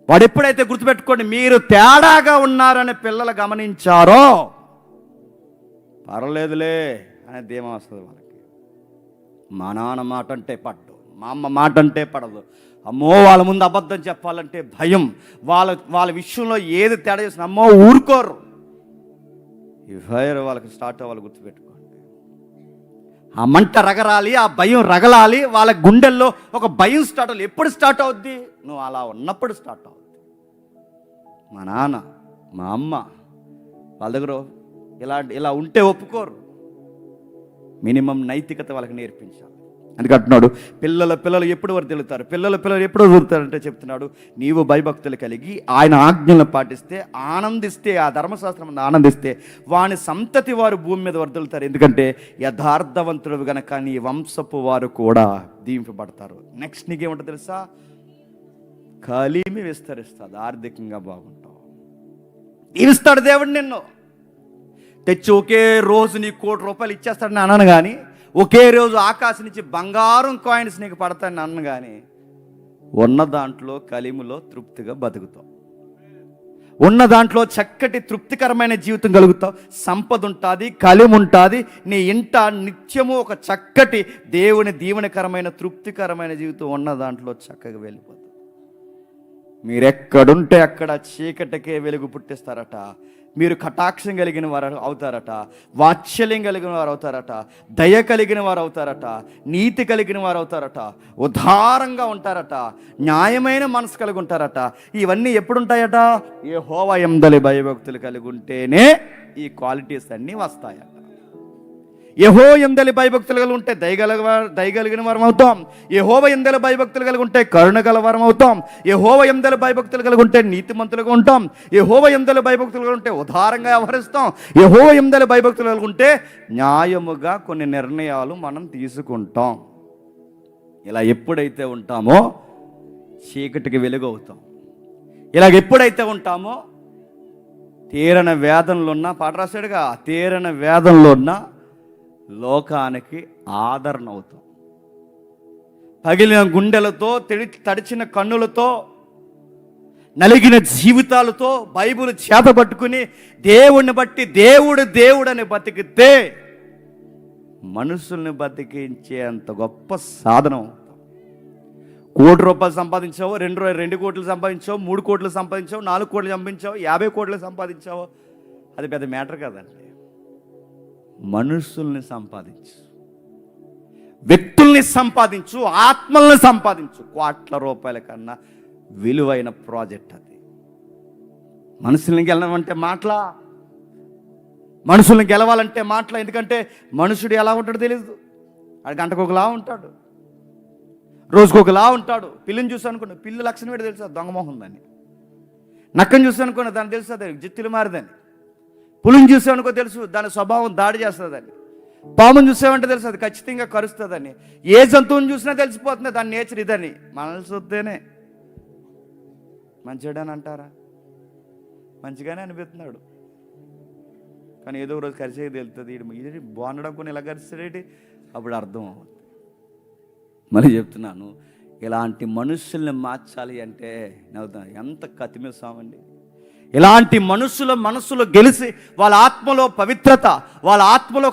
వాడు ఎప్పుడైతే గుర్తుపెట్టుకోండి మీరు తేడాగా ఉన్నారని పిల్లలు గమనించారో పర్వాలేదులే అనే ధీమా వస్తుంది వాళ్ళకి. మా నాన్న మాట అంటే పడ్డు, మా అమ్మ మాట అంటే పడదు, అమ్మో వాళ్ళ ముందు అబద్ధం చెప్పాలంటే భయం, వాళ్ళ విషయంలో ఏది తేడా చేసిన అమ్మో ఊరుకోరు. ఈ ఫైర్ వాళ్ళకి స్టార్ట్ అవ్వాలి. గుర్తుపెట్టుకోండి, ఆ మంట రగరాలి, ఆ భయం రగలాలి, వాళ్ళ గుండెల్లో ఒక భయం స్టార్ట్ అవ్వాలి. ఎప్పుడు స్టార్ట్ అవుద్ది? నువ్వు అలా ఉన్నప్పుడు స్టార్ట్ అవుద్ది. మా నాన్న మా అమ్మ వాళ్ళ దగ్గర ఇలా ఉంటే ఒప్పుకోరు. మినిమం నైతికత వాళ్ళకి నేర్పించాలి. అందుకంటున్నాడు పిల్లలు ఎప్పుడు వర్ధిల్లుతారు, పిల్లలు ఎప్పుడు వదులుతారంటే చెప్తున్నాడు, నీవు భయభక్తులు కలిగి ఆయన ఆజ్ఞలను పాటిస్తే, ఆనందిస్తే, ఆ ధర్మశాస్త్రం ఆనందిస్తే వాని సంతతి వారు భూమి మీద వర్ధిల్లుతారు. ఎందుకంటే యథార్థవంతుడు గనక నీ వంశపు వారు కూడా దీవింపబడతారు. నెక్స్ట్ నీకేముంటుంది తెలుసా? కలిమి విస్తరిస్తుంది, ఆర్థికంగా బాగుంటావు. దీవిస్తాడు దేవుడు నిన్ను. తెచ్చి ఒకే రోజు నీ ₹1,00,00,000 ఇచ్చేస్తాడని అన్నాను కానీ, ఒకే రోజు ఆకాశం నుంచి బంగారం కాయిన్స్ నీకు పడతాడని అన్నాను కానీ, ఉన్న దాంట్లో కలిమిలో తృప్తిగా బతుకుతావు, ఉన్న దాంట్లో చక్కటి తృప్తికరమైన జీవితం కలుగుతావు. సంపద ఉంటుంది, కలిమి ఉంటుంది, నీ ఇంట నిత్యము ఒక చక్కటి దేవుని దీవెనకరమైన తృప్తికరమైన జీవితం ఉన్న దాంట్లో చక్కగా వెళ్ళిపోతుంది. మీరెక్కడుంటే అక్కడ చీకటికే వెలుగు పుట్టిస్తారట. మీరు కటాక్షం కలిగిన వారు అవుతారట, వాత్సల్యం కలిగిన వారు అవుతారట, దయ కలిగిన వారు అవుతారట, నీతి కలిగిన వారు అవుతారట, ఉదారంగా ఉంటారట, న్యాయమైన మనసు కలిగి ఉంటారట. ఇవన్నీ ఎప్పుడుంటాయట? యెహోవా యందలి భయభక్తులు కలిగి ఉంటేనే ఈ క్వాలిటీస్ అన్నీ వస్తాయట. యెహోవా యందలి భయభక్తులు కలిగి ఉంటే దయగలిగిన వారం అవుతాం. యెహోవా యందలి భయభక్తులు కలిగి ఉంటే కరుణ గల వారం అవుతాం. యెహోవా యందలి భయభక్తులు కలిగి ఉంటే నీతిమంతులుగా ఉంటాం. యెహోవా యందలి భయభక్తులు కలిగి ఉంటే ఉదారంగా వ్యవహరిస్తాం. యెహోవా యందలి భయభక్తులు కలిగి ఉంటే న్యాయముగా కొన్ని నిర్ణయాలు మనం తీసుకుంటాం. ఇలా ఎప్పుడైతే ఉంటామో చీకటికి వెలుగు అవుతాం. ఇలాగ ఎప్పుడైతే ఉంటామో తీరన వేదనలో ఉన్న, పాట రాశాడుగా, తీరన వేదనలో ఉన్న లోకానికి ఆదరణ అవుతాం. పగిలిన గుండెలతో, తడిచిన కన్నులతో, నలిగిన జీవితాలతో బైబిల్ చేత పట్టుకుని దేవుణ్ణి బట్టి దేవుడని బతికితే మనుషుల్ని బతికించేంత గొప్ప సాధనం. ₹1,00,00,000 సంపాదించావు, 2 కోట్లు సంపాదించావు, 3 కోట్లు సంపాదించావు, 4 కోట్లు సంపాదించావు, 50 కోట్లు సంపాదించావు, అది పెద్ద మ్యాటర్ కదండి. మనుషుల్ని సంపాదించు, వ్యక్తుల్ని సంపాదించు, ఆత్మల్ని సంపాదించు. ₹1,00,00,000 కన్నా విలువైన ప్రాజెక్ట్ అది. మనుషుల్ని గెలవాలంటే మాటలా, మనుషుల్ని గెలవాలంటే మాటలా. ఎందుకంటే మనుషుడు ఎలా ఉంటాడో తెలియదు. అది గంటకు ఒకలా ఉంటాడు, రోజుకు ఒకలా ఉంటాడు. పిల్లిని చూసి అనుకోండి, పిల్లి లక్షణం ఏంటో తెలుసా? దొంగమోహం దాన్ని. నక్కని చూసి అనుకోండి, దాన్ని తెలుసు అది జిత్తులు మారిదని. పులిని చూసామనుకో తెలుసు దాని స్వభావం దాడి చేస్తుందని. పాముని చూసామంటే తెలుసు అది ఖచ్చితంగా కరుస్తుందని. ఏ జంతువుని చూసినా తెలిసిపోతుంది దాని నేచర్ ఇదని. మనల్ని చూస్తేనే మంచివాడని అంటారా? మంచిగానే అనిపిస్తున్నాడు, కానీ ఏదో రోజు కరిచేది తెలుస్తుంది. ఇది బాగుండడం కొన్ని ఇలా కరిస్తాడేటి, అప్పుడు అర్థం అవుతుంది. మళ్ళీ చెప్తున్నాను, ఇలాంటి మనుషుల్ని మార్చాలి అంటే ఎంత కతిమేసామండి. ఇలాంటి మనసులో గెలిచి వాళ్ళ ఆత్మలో పవిత్రత, వాళ్ళ ఆత్మలో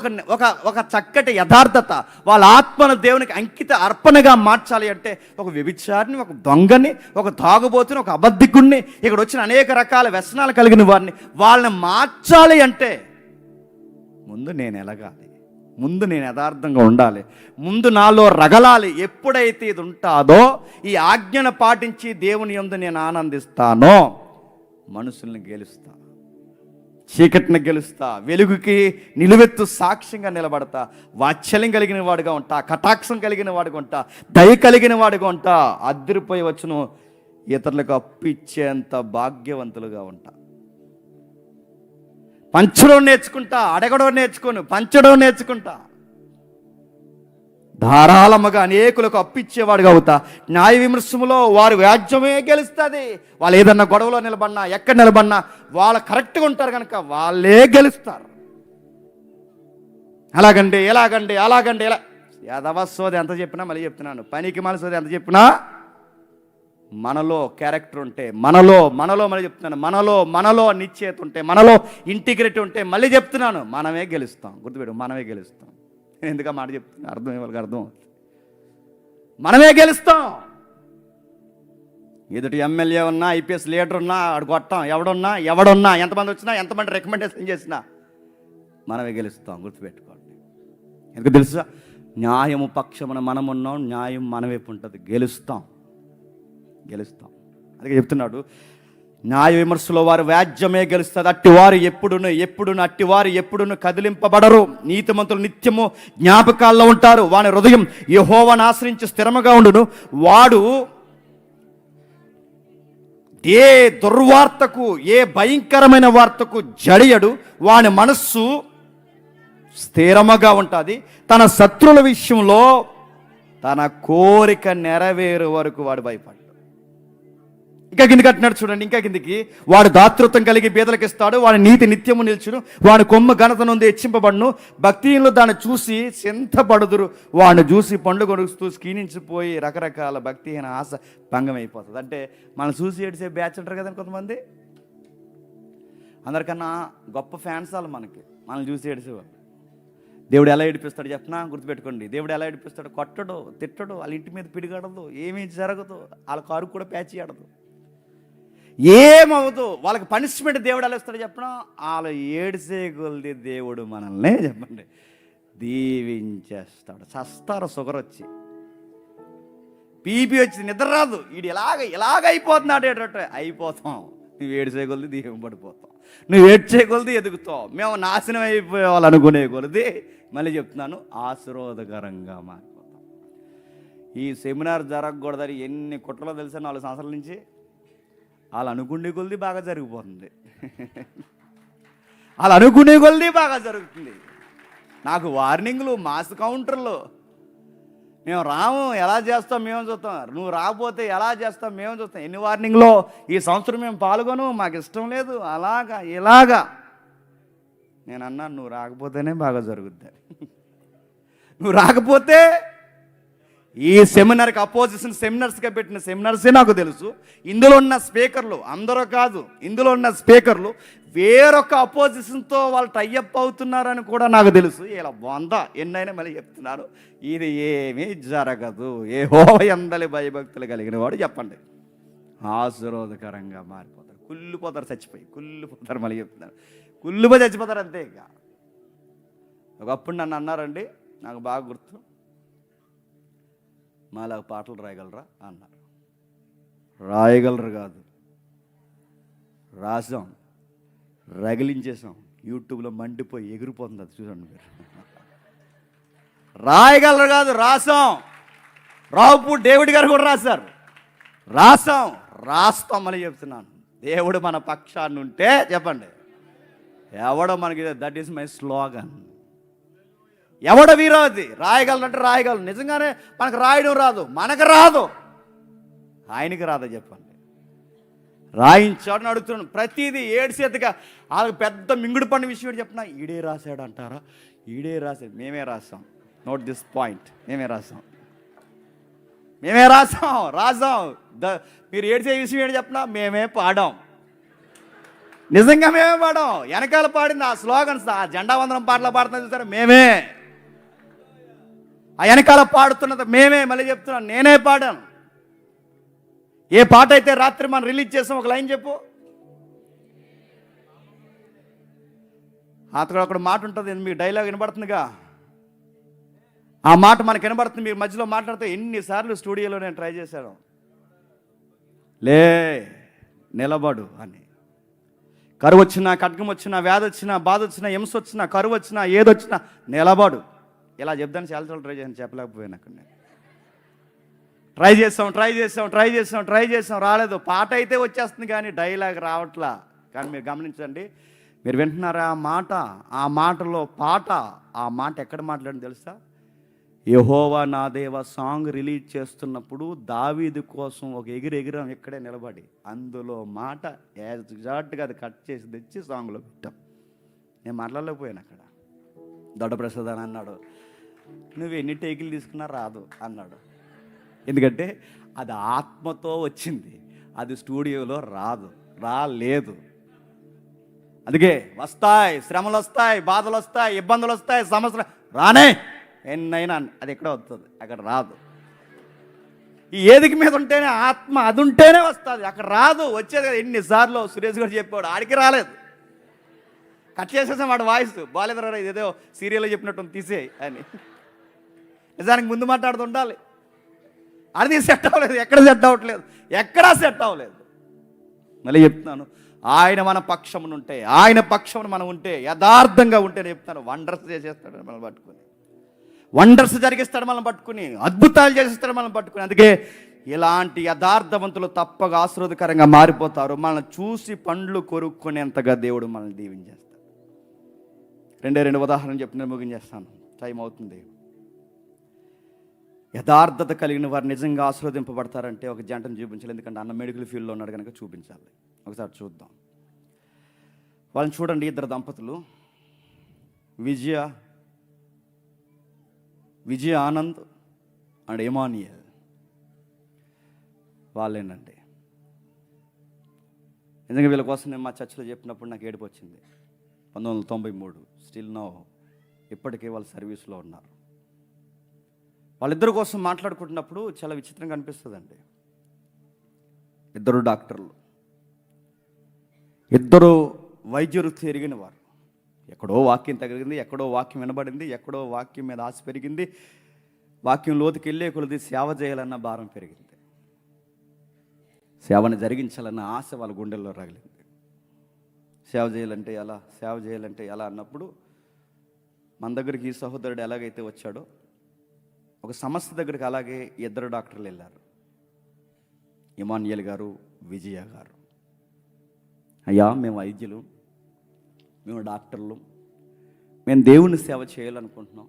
ఒక చక్కటి యథార్థత, వాళ్ళ ఆత్మను దేవునికి అంకిత అర్పణగా మార్చాలి అంటే ఒక వ్యభిచారిని, ఒక దొంగని, ఒక తాగుబోతుని, ఒక అబద్ధికుణ్ణి, ఇక్కడ వచ్చిన అనేక రకాల వ్యసనాలు కలిగిన వారిని వాళ్ళని మార్చాలి అంటే ముందు నేను ఎలగాలి, ముందు నేను యథార్థంగా ఉండాలి, ముందు నాలో రగలాలి. ఎప్పుడైతే ఇది ఉంటాదో, ఈ ఆజ్ఞను పాటించి దేవుని యందు నేను ఆనందిస్తానో మనుషుల్ని గెలుస్తా, చీకటిని గెలుస్తా, వెలుగుకి నిలువెత్తు సాక్ష్యంగా నిలబడతా, వాత్సల్యం కలిగిన వాడుగా ఉంటా, కటాక్షం కలిగిన వాడుగా ఉంటా, దయ కలిగిన వాడుగా ఉంటా, అద్దరిపోయి వచ్చును ఇతరులకు అప్పిచ్చేంత భాగ్యవంతులుగా ఉంటా. పంచడం నేర్చుకుంటా, అడగడం నేర్చుకోను, పంచడం నేర్చుకుంటా, ధారాళముగా అనేకులకు అప్పిచ్చేవాడుగా అవుతా. న్యాయ విమర్శములో వారి వ్యాజ్యమే గెలుస్తుంది. వాళ్ళు ఏదన్నా గొడవలో నిలబడినా, ఎక్కడ నిలబడినా వాళ్ళు కరెక్ట్గా ఉంటారు కనుక వాళ్ళే గెలుస్తారు. అలాగండి ఎలా యాదవ సోది ఎంత చెప్పినా, మళ్ళీ చెప్తున్నాను, పనికి మళ్ళీ సోది ఎంత చెప్పినా మనలో క్యారెక్టర్ ఉంటే, మనలో మళ్ళీ చెప్తున్నాను, మనలో నిశ్చయత ఉంటే, మనలో ఇంటిగ్రిటీ ఉంటే, మళ్ళీ చెప్తున్నాను, మనమే గెలుస్తాం. గుర్తుపెట్టు, మనమే గెలుస్తాం. ఎందుకు మాట చెప్తున్నా, వాళ్ళకి అర్థం అవుతుంది. మనమే గెలుస్తాం. ఎదుటి ఎమ్మెల్యే ఉన్నా, ఐపీఎస్ లీడర్ ఉన్నా, ఆడు కొట్టాం, ఎవడున్నా ఎంతమంది వచ్చినా, ఎంతమంది రికమెండేషన్ చేసినా మనమే గెలుస్తాం. గుర్తుపెట్టుకోండి. ఎందుకు తెలుసా? న్యాయము పక్షమున మనం ఉన్నాం, న్యాయం మన వైపు ఉంటుంది. గెలుస్తాం. అందుకే చెప్తున్నాడు, న్యాయ విమర్శలో వారు వ్యాజ్యమే గెలుస్తుంది. అట్టివారు ఎప్పుడును కదిలింపబడరు. నీతిమంతులు నిత్యము జ్ఞాపకాల్లో ఉంటారు. వాని హృదయం యెహోవాను ఆశ్రయించి స్థిరముగా ఉండును. వాడు ఏ దుర్వార్తకు, ఏ భయంకరమైన వార్తకు జడియడు. వాని మనస్సు స్థిరముగా ఉంటుంది. తన శత్రువుల విషయంలో తన కోరిక నెరవేరు వరకు వాడు భయపడ్డాడు. ఇంకా కిందికి అంటున్నాడు చూడండి, ఇంకా కిందికి, వాడు దాతృత్వం కలిగి బీదలకు ఇస్తాడు. వాడి నీతి నిత్యము నిల్చును. వాడి కొమ్మ ఘనత నుండి హెచ్చింపబడును. భక్తిహీనులు దాన్ని చూసి చింతపడుదురు. వాడిని చూసి పండ్లు కొడుస్తూ క్షీణించిపోయి రకరకాల భక్తిహీన ఆశ భంగం అయిపోతుంది. అంటే మనం చూసి ఏడిసే బ్యాచ్ ఉంటారు కదండి కొంతమంది. అందరికన్నా గొప్ప ఫ్యాన్స్ వాళ్ళు మనల్ని చూసి ఏడిసేవాళ్ళు. దేవుడు ఎలా ఏడిపిస్తాడు చెప్పనా? గుర్తుపెట్టుకోండి, దేవుడు ఎలా ఏడిపిస్తాడు? కొట్టడు, తిట్టడు, వాళ్ళ ఇంటి మీద పిడిగడదు, ఏమీ జరగదు, వాళ్ళ కారు కూడా ప్యాచ్ చేయడదు, ఏమవుదు. వాళ్ళకి పనిష్మెంట్ దేవుడు ఎలా ఇస్తాడు చెప్పనా? వాళ్ళు ఏడిసే కొలిది దేవుడు మనల్ని చెప్పండి దీవించేస్తాడు. చస్తారు షుగర్ వచ్చి, బీపీ వచ్చి, నిద్ర రాదు, వీడు ఇలాగ అయిపోతున్నాడు. ఏంటంటే అయిపోతాం. నువ్వు ఏడిసే కొలిది దీవం పడిపోతాం. నువ్వు ఏడ్చే కొలిది ఎదుగుతావు. మేము నాశనం అయిపోవాలనుకునే కొలిది, మళ్ళీ చెప్తున్నాను, ఆశీర్వాదకరంగా మారిపోతాం. ఈ సెమినార్ జరగకూడదని ఎన్ని కుట్రలో తెలుసా 4 సంవత్సరాల నుంచి. వాళ్ళు అనుకునే కొలిది బాగా జరిగిపోతుంది. వాళ్ళు అనుకునే కొలిది బాగా జరుగుతుంది. నాకు వార్నింగ్లు, మాస్ కౌంటర్లు, మేము రాము, ఎలా చేస్తాం మేము చూస్తాం, నువ్వు రాకపోతే ఎలా చేస్తాం మేము చూస్తాం. ఎన్ని వార్నింగ్లో ఈ సంవత్సరం మేము పాల్గొను, మాకు ఇష్టం లేదు, ఇలాగా. నేను అన్నాను, నువ్వు రాకపోతేనే బాగా జరుగుద్ది. నువ్వు రాకపోతే ఈ సెమినార్కి అపోజిషన్ సెమినార్స్గా పెట్టిన సెమినార్సే నాకు తెలుసు. ఇందులో ఉన్న స్పీకర్లు అందరూ కాదు, ఇందులో ఉన్న స్పీకర్లు వేరొక అపోజిషన్తో వాళ్ళు టైఅప్ అవుతున్నారని కూడా నాకు తెలుసు. ఇలా ఎన్నైనా మళ్ళీ చెప్తున్నారు, ఇది ఏమీ జరగదు. యెహోవా యందలి భయభక్తులు కలిగిన వాడు చెప్పండి ఆశీర్వాదకరంగా మారిపోతారు. కుళ్ళిపోతారు, కుళ్ళిపోతారు. మళ్ళీ చెప్తున్నారు, కుళ్ళిపోయి చచ్చిపోతారు అంతే. ఇక ఒకప్పుడు నన్ను అన్నారండి, నాకు బాగా గుర్తు, మాలాగా పాటలు రాయగలరా అన్నారు. రాయగలరు కాదు, రాసాం, రగిలించేసాం. యూట్యూబ్లో మండిపోయి ఎగిరిపోతుంది, అది చూడండి మీరు. రాయగలరు కాదు, రాసాం. రావుపూడి డేవిడ్ గారు కూడా రాశారు. రాస్తామని చెప్తున్నాను. దేవుడు మన పక్షాన్ని ఉంటే చెప్పండి, ఎవడో మనకి, దట్ ఈస్ మై స్లోగన్. ఎవడ వీరాది రాయగలరంటే రాయగలరు. నిజంగానే మనకు రాయడం రాదు, మనకు రాదు, ఆయనకి రాదా చెప్పండి. రాయించాడని అడుగుతున్నాను. ప్రతిదీ ఏడ్చేదిగా వాళ్ళకి పెద్ద మింగుడు పండు విషయం చెప్పినా, ఈడే రాశాడు అంటారా? ఈడే రాశాడు. మేమే రాసాం. Note this point. మేమే రాసాం. మీరు ఏడ్చే విషయం ఏంటి చెప్పినా, మేమే పాడాం. నిజంగా మేమే పాడాం. వెనకాల పాడింది ఆ స్లోగన్స్, ఆ జెండా వందనం పాటలు పాడుతున్నా చూసారా, మేమే. ఆ వెనకాల పాడుతున్నది మేమే. మళ్ళీ చెప్తున్నాను, నేనే పాడాను. ఏ పాట అయితే రాత్రి మనం రిలీజ్ చేసాం, ఒక లైన్ చెప్పు. అక్కడ మాట ఉంటుంది, మీకు డైలాగ్ వినబడుతుందిగా, ఆ మాట మనకు వినబడుతుంది. మీరు మధ్యలో మాట్లాడితే ఎన్నిసార్లు స్టూడియోలో నేను ట్రై చేశాను, నిలబడు అని. కరువు వచ్చినా, ఖడ్గం వచ్చినా, వ్యాధి వచ్చినా, బాధ వచ్చినా, హింస వచ్చినా, కరువు వచ్చినా, ఏదొచ్చినా నిలబడు. ఇలా చెప్దాను చాలా ట్రై చేశాను, చెప్పలేకపోయాను. అక్కడ నేను ట్రై చేసాం, రాలేదు. పాట అయితే వచ్చేస్తుంది కానీ డైలాగ్ రావట్లా. కానీ మీరు గమనించండి, మీరు వింటున్నారా ఆ మాటలో పాట, ఆ మాట ఎక్కడ మాట్లాడింది తెలుసా? యెహోవా నా దేవా సాంగ్ రిలీజ్ చేస్తున్నప్పుడు దావీదు కోసం ఒక ఎగిరాం ఇక్కడే నిలబడి. అందులో మాట ఎగ్జాక్ట్గా అది కట్ చేసి తెచ్చి సాంగ్లో పెట్టాం. నేను మాట్లాడలేకపోయాను. అక్కడ దొడ్డ ప్రసాద్ అని అన్నాడు, నువ్వు ఎన్ని టేకులు తీసుకున్నా రాదు అన్నాడు. ఎందుకంటే అది ఆత్మతో వచ్చింది, అది స్టూడియోలో రాలేదు. అందుకే వస్తాయి, శ్రమలు వస్తాయి, బాధలు వస్తాయి, ఇబ్బందులు వస్తాయి, సమస్యలు రానే ఎన్నైనా అది ఎక్కడ వస్తుంది, అక్కడ రాదు. ఈ ఏదిక మీద ఉంటేనే ఆత్మ, అది ఉంటేనే వస్తుంది, అక్కడ రాదు. వచ్చేది కదా. ఎన్నిసార్లు సురేష్ గారు చెప్పాడు, ఆడికి రాలేదు. కట్ చేసేసాం వాడు వాయిస్, బాలేదరా ఇదేదో సీరియల్లో చెప్పినట్టు తీసేయి అని. నిజానికి ముందు మాట్లాడుతుండాలి. అది సెట్ అవ్వలేదు, ఎక్కడా సెట్ అవ్వలేదు. మళ్ళీ చెప్తున్నాను, ఆయన మన పక్షమును ఉంటే, ఆయన పక్షమును మనం ఉంటే, యథార్థంగా ఉంటే నేను చెప్తాను, వండర్స్ చేసేస్తాడు మనల్ని పట్టుకుని, వండర్స్ జరిగిస్తాడు మనల్ని పట్టుకుని, అద్భుతాలు చేసేస్తాడు మనల్ని పట్టుకుని. అందుకే ఇలాంటి యథార్థవంతులు తప్పగా ఆశీర్వాదకరంగా మారిపోతారు. మనల్ని చూసి పండ్లు కొరుక్కునేంతగా దేవుడు మనల్ని దీవించేస్తాడు. రెండు ఉదాహరణ చెప్పి నేను ముగించేస్తాను, టైం అవుతుంది. యథార్థత కలిగిన వారు నిజంగా ఆశీర్వదింపబడతారంటే ఒక జంటను చూపించాలి. ఎందుకంటే అన్న మెడికల్ ఫీల్డ్లో ఉన్నాడు కనుక చూపించాలి. ఒకసారి చూద్దాం. వాళ్ళని చూడండి, ఇద్దరు దంపతులు, విజయ ఆనంద్ అండ్ ఎమానియల్. వాళ్ళేనండి. నిజంగా వీళ్ళ కోసం నేను మా చర్చలో చెప్పినప్పుడు నాకు ఏడుపు వచ్చింది. 1993 స్టిల్ నో, ఇప్పటికే వాళ్ళు సర్వీస్లో ఉన్నారు. వాళ్ళిద్దరి కోసం మాట్లాడుకుంటున్నప్పుడు చాలా విచిత్రంగా అనిపిస్తుందండి. ఇద్దరు డాక్టర్లు, ఇద్దరు వైద్య వృత్తి ఎరిగిన వారు. ఎక్కడో వాక్యం తగిలింది, ఎక్కడో వాక్యం వినబడింది, ఎక్కడో వాక్యం మీద ఆశ పెరిగింది. వాక్యం లోతుకి వెళ్ళే కొలది సేవ చేయాలన్న భారం పెరిగింది. సేవను జరిగించాలన్న ఆశ వాళ్ళ గుండెల్లో రగిలింది. సేవ చేయాలంటే ఎలా అన్నప్పుడు మన దగ్గరికి ఈ సహోదరుడు ఎలాగైతే వచ్చాడో ఒక సంస్థ దగ్గరికి అలాగే ఇద్దరు డాక్టర్లు వెళ్ళారు, ఇమాన్యుయల్ గారు, విజయ గారు. అయ్యా, మేము వైద్యులు, మేము డాక్టర్లు, మేము దేవుని సేవ చేయాలనుకుంటున్నాం.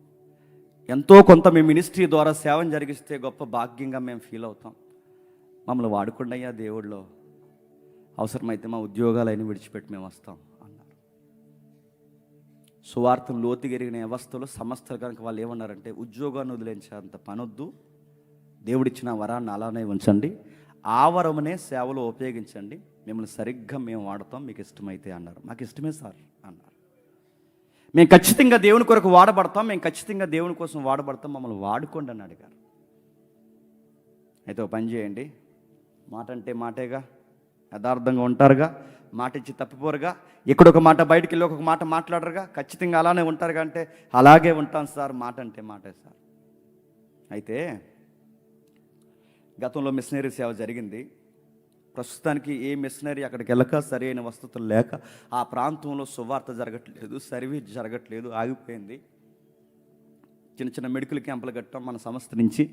ఎంతో కొంత మీ మినిస్ట్రీ ద్వారా సేవను జరిగిస్తే గొప్ప భాగ్యంగా మేము ఫీల్ అవుతాం. మమ్మల్ని వాడుకోండి అయ్యా దేవుడిలో, అవసరమైతే మా ఉద్యోగాలైనా విడిచిపెట్టి మేము వస్తాం అన్నారు. సువార్తను లోతుగెరిగిన వ్యవస్థలో సంస్థలు కనుక వాళ్ళు ఏమన్నారంటే, ఉద్యోగాన్ని వదిలేంచేంత పనొద్దు, దేవుడిచ్చిన వరాన్ని అలానే ఉంచండి, ఆ వరమునే సేవలో ఉపయోగించండి, మిమ్మల్ని సరిగ్గా మేము వాడతాం, మీకు ఇష్టమైతే అన్నారు. మాకు ఇష్టమే సార్ అన్నారు. మేము ఖచ్చితంగా దేవుని కొరకు వాడబడతాం, మేము ఖచ్చితంగా దేవుని కోసం వాడబడతాం, మమ్మల్ని వాడుకోండి అని అడిగారు. అయితే ఒక పని చేయండి, మాట అంటే మాటేగా, యథార్థంగా ఉంటారుగా, మాట ఇచ్చి తప్పిపోరుగా, ఇక్కడొక మాట బయటికి వెళ్ళి ఒక మాట మాట్లాడరుగా, ఖచ్చితంగా అలానే ఉంటారుగా అంటే అలాగే ఉంటాం సార్, మాట అంటే మాటే సార్. అయితే గతంలో మిషనరీ సేవ జరిగింది. ప్రస్తుతానికి ఏ మిషనరీ అక్కడికి వెళ్ళక, సరైన వసతులు లేక ఆ ప్రాంతంలో సువార్త జరగట్లేదు, సర్వీస్ జరగట్లేదు, ఆగిపోయింది. చిన్న మెడికల్ క్యాంపులు కట్టాం మన సంస్థ నుంచి,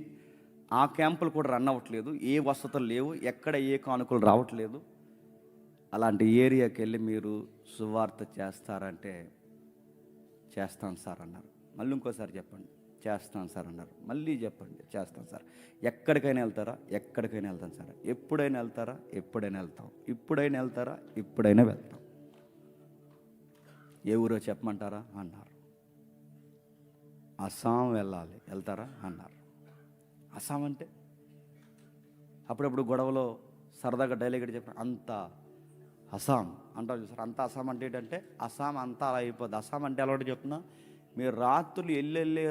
ఆ క్యాంపులు కూడా రన్ అవ్వట్లేదు, ఏ వసతులు లేవు, ఎక్కడ ఏ కానుకలు రావట్లేదు. అలాంటి ఏరియాకి వెళ్ళి మీరు సువార్త చేస్తారంటే చేస్తాను సార్ అన్నారు. మళ్ళీ ఇంకోసారి చెప్పండి, చేస్తాను సార్ అన్నారు. మళ్ళీ చెప్పండి, చేస్తాను సార్. ఎక్కడికైనా వెళ్తారా? ఎక్కడికైనా వెళ్తాను సార్. ఎప్పుడైనా వెళ్తారా? ఎప్పుడైనా వెళ్తాం. ఇప్పుడైనా వెళ్తారా? ఇప్పుడైనా వెళ్తాం. ఏ ఊరో చెప్పమంటారా అన్నారు. అస్సాం వెళ్ళాలి, వెళ్తారా అన్నారు. అస్సాం అంటే అప్పుడప్పుడు గొడవలో సరదాగా డైలాగ్ చెప్పారు, అంత అస్సాం అంటారు చూసారు. అంత అస్సాం అంటే ఏంటంటే అస్సాం అంతా అలా అయిపోద్ది. అస్సాం అంటే అలవాటు చెప్తున్నా, మీరు రాత్రులు వెళ్ళి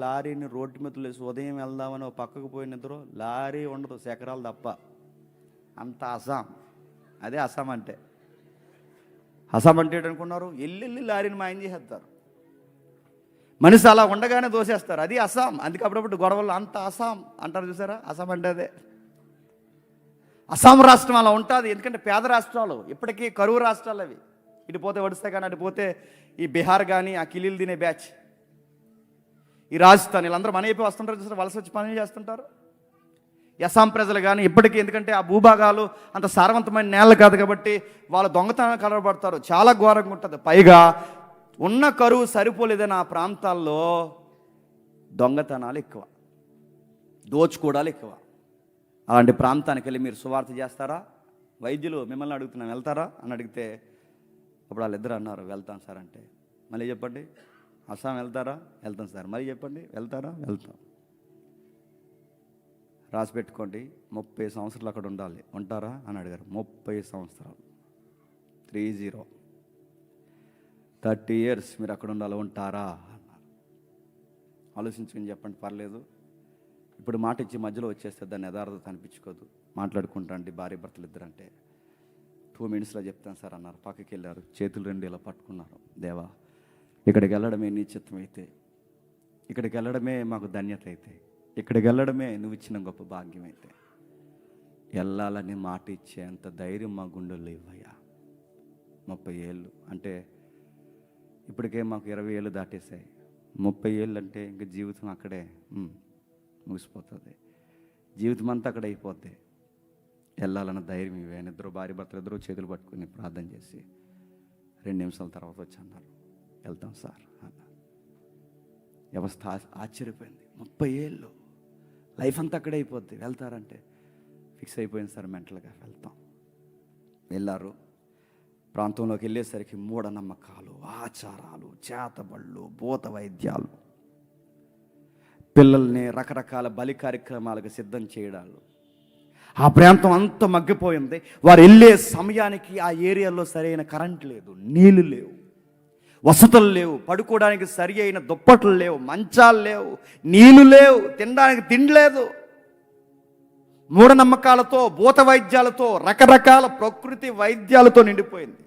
లారీని రోడ్డు మీద లేసి ఉదయం వెళ్దామని ఒక పక్కకు పోయినద్దరు లారీ ఉండదు, శకరాలు తప్ప, అంత అస్సాం. అదే అస్సాం అంటే. అస్సాం అంటే ఏంటనుకున్నారు? వెళ్ళి లారీని మాయం చేసేస్తారు, మనిషి అలా ఉండగానే దోసేస్తారు, అది అస్సాం. అందుకే అప్పుడప్పుడు గొడవలు అంత అస్సాం అంటారు చూసారా. అస్సాం అంటే అదే. అస్సాం రాష్ట్రం అలా ఉంటుంది, ఎందుకంటే పేద రాష్ట్రాలు, ఇప్పటికీ కరువు రాష్ట్రాలు అవి. ఇటు పోతే వడిస్తే కానీ అటు పోతే ఈ బీహార్ కానీ ఆ కిలీలు తినే బ్యాచ్, ఈ రాజస్థాన్, వీళ్ళందరూ మన అయిపోయి వస్తుంటారు చూసారు, వలస వచ్చి పనులు చేస్తుంటారు. అస్సాం ప్రజలు కానీ ఇప్పటికీ, ఎందుకంటే ఆ భూభాగాలు అంత సారవంతమైన నేలలు కాదు కాబట్టి వాళ్ళు దొంగతనాలు కలవబడతారు, చాలా ఘోరంగా ఉంటుంది. పైగా ఉన్న కరువు సరిపోలేదని ఆ ప్రాంతాల్లో దొంగతనాలు ఎక్కువ, దోచుకోవడాలు ఎక్కువ. అలాంటి ప్రాంతానికి వెళ్ళి మీరు సువార్త చేస్తారా? వైద్యులు మిమ్మల్ని అడుగుతున్నాం, వెళ్తారా అని అడిగితే అప్పుడు వాళ్ళిద్దరు అన్నారు, వెళ్తాం సార్ అంటే. మళ్ళీ చెప్పండి, అస్సాం వెళ్తారా? వెళ్తాం సార్. మళ్ళీ చెప్పండి, వెళ్తారా? వెళ్తాం. రాసి పెట్టుకోండి, 30 సంవత్సరాలు అక్కడ ఉండాలి. ఉంటారా అని అడిగారు. 30 సంవత్సరాలు, 30 years మీరు అక్కడ ఉండాలి, ఉంటారా అన్నారు. ఆలోచించుకుని చెప్పండి, పర్లేదు. ఇప్పుడు మాట ఇచ్చి మధ్యలో వచ్చేస్తే దాన్ని యథార్థత అనిపించుకోదు. మాట్లాడుకుంటాండి భార్య భర్తలు ఇద్దరంటే 2 minutesలో చెప్తాను సార్ అన్నారు. పక్కకి వెళ్ళారు, చేతులు 2 ఇలా పట్టుకున్నారు. దేవా, ఇక్కడికి వెళ్ళడమే నీ చిత్తం అయితే, ఇక్కడికి వెళ్ళడమే మాకు ధన్యత అయితే, ఇక్కడికి వెళ్ళడమే నువ్వు ఇచ్చిన గొప్ప భాగ్యం అయితే, వెళ్ళాలని మాట ఇచ్చేంత ధైర్యం మా గుండెల్లో ఇవ్వయ్యా. 30 ఏళ్ళు అంటే ఇప్పటికే మాకు 20 ఏళ్ళు దాటేశాయి. 30 ఏళ్ళు అంటే ఇంక జీవితం అక్కడే ముగిసిపోతుంది. జీవితం అంతా అక్కడ అయిపోద్ది. వెళ్ళాలన్న ధైర్యం ఇవే. ఇద్దరు భార్య భర్తలు ఇద్దరు చేతులు పట్టుకుని ప్రార్థన చేసి 2 నిమిషాల తర్వాత వచ్చి అన్నారు, వెళ్తాం సార్ అన్నారు. వ్యవస్థ ఆశ్చర్యపోయింది. 30 ఏళ్ళు, లైఫ్ అంతా అక్కడే అయిపోద్ది, వెళ్తారంటే ఫిక్స్ అయిపోయింది సార్, మెంటల్గా వెళ్తాం. వెళ్ళారు. ప్రాంతంలోకి వెళ్ళేసరికి మూఢనమ్మకాలు, ఆచారాలు, చేతబళ్ళు, భూత వైద్యాలు, పిల్లల్ని రకరకాల బలి కార్యక్రమాలకు సిద్ధం చేయడాలు. ఆ ప్రాంతం అంతా మగ్గిపోయింది. వారు వెళ్ళే సమయానికి ఆ ఏరియాలో సరైన కరెంట్ లేదు, నీళ్లు లేవు, వసతులు లేవు, పడుకోవడానికి సరి అయిన దుప్పట్లు లేవు, మంచాలు లేవు, నీళ్లు లేవు, తినడానికి తిండి లేదు. మూఢనమ్మకాలతో, భూత వైద్యాలతో, రకరకాల ప్రకృతి వైద్యాలతో నిండిపోయింది.